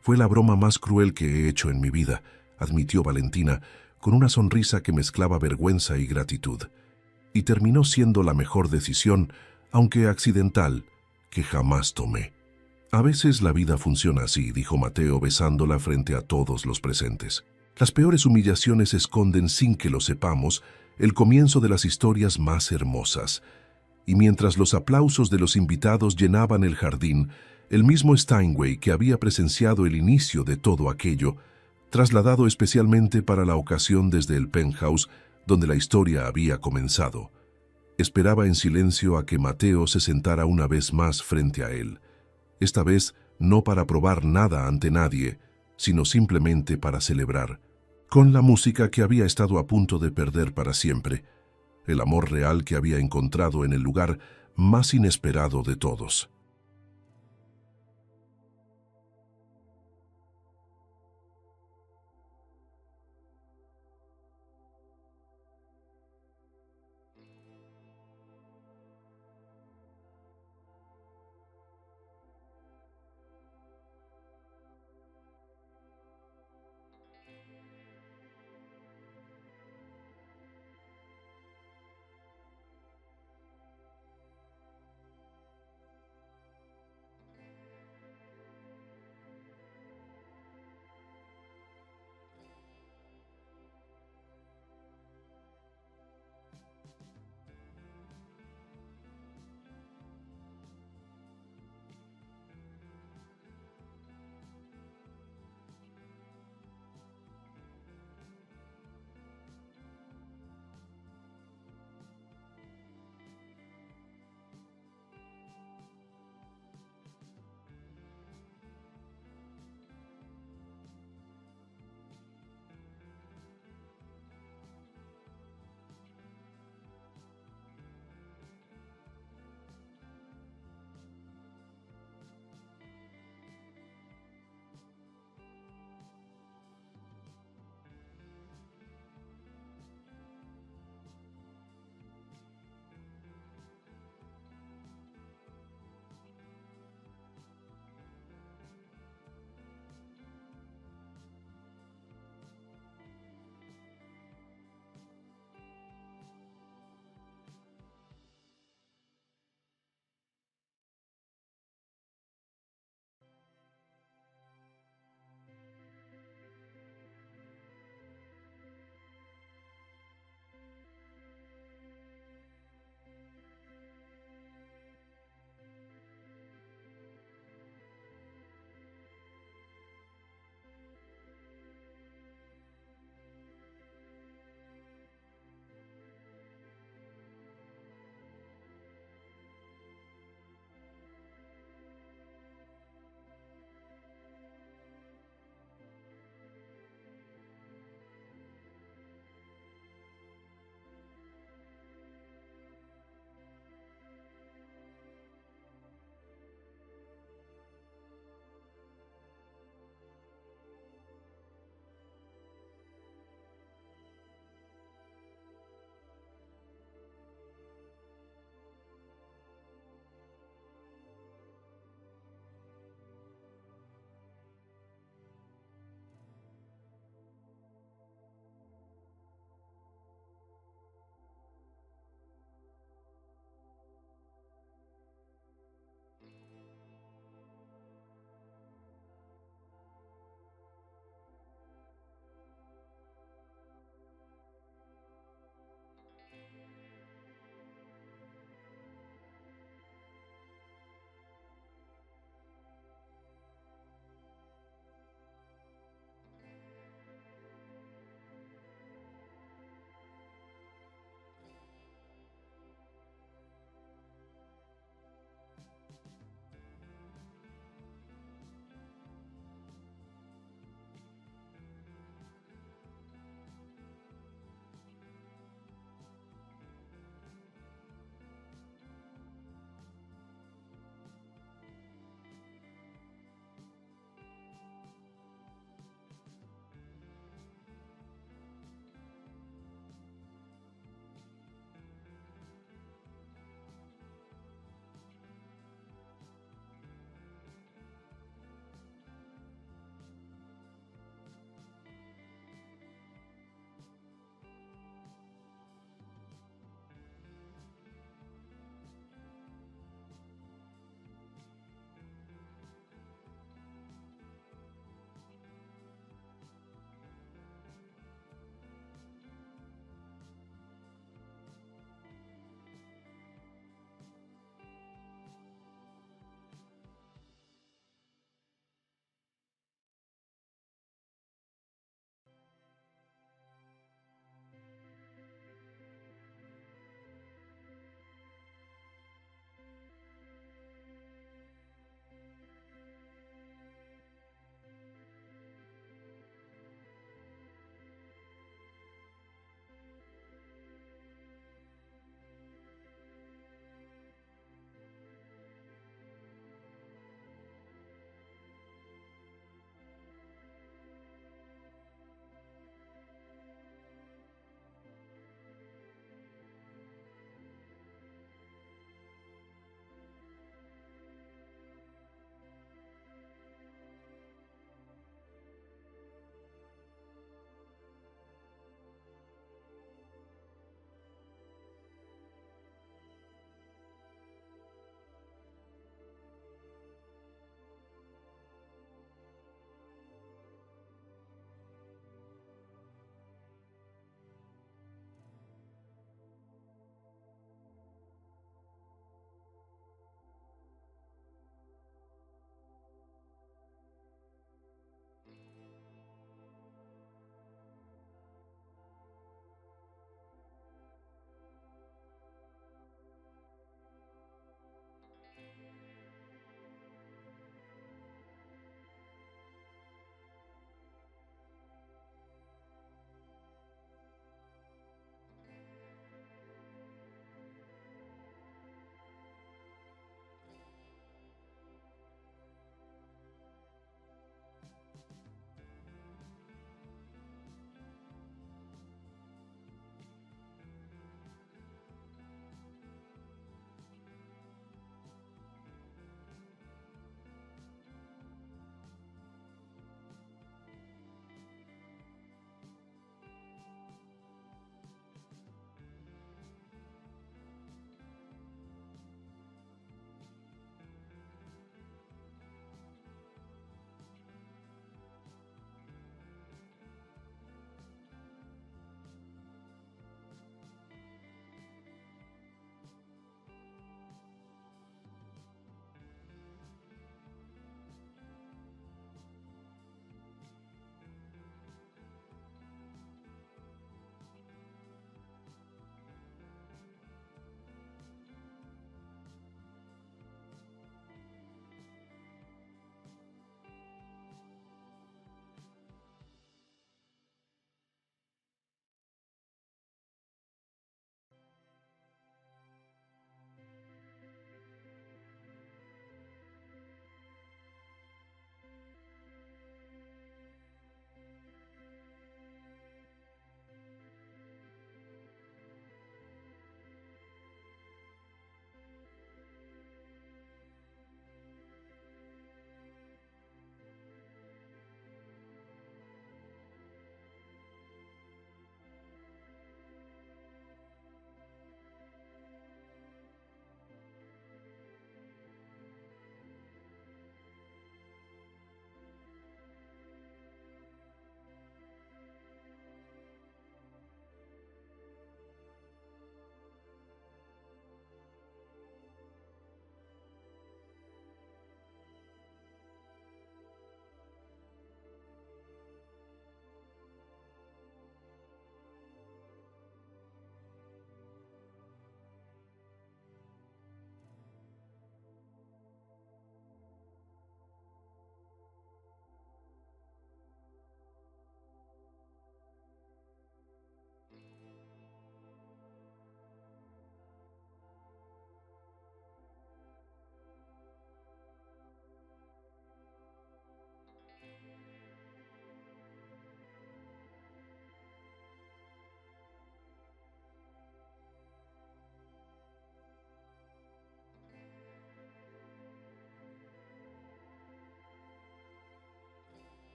Fue la broma más cruel que he hecho en mi vida, admitió Valentina, con una sonrisa que mezclaba vergüenza y gratitud. Y terminó siendo la mejor decisión, aunque accidental, que jamás tomé. A veces la vida funciona así, dijo Mateo besándola frente a todos los presentes. Las peores humillaciones esconden, sin que lo sepamos, el comienzo de las historias más hermosas. Y mientras los aplausos de los invitados llenaban el jardín, el mismo Steinway, que había presenciado el inicio de todo aquello, trasladado especialmente para la ocasión desde el penthouse donde la historia había comenzado, esperaba en silencio a que Mateo se sentara una vez más frente a él, esta vez no para probar nada ante nadie, sino simplemente para celebrar, con la música que había estado a punto de perder para siempre, el amor real que había encontrado en el lugar más inesperado de todos.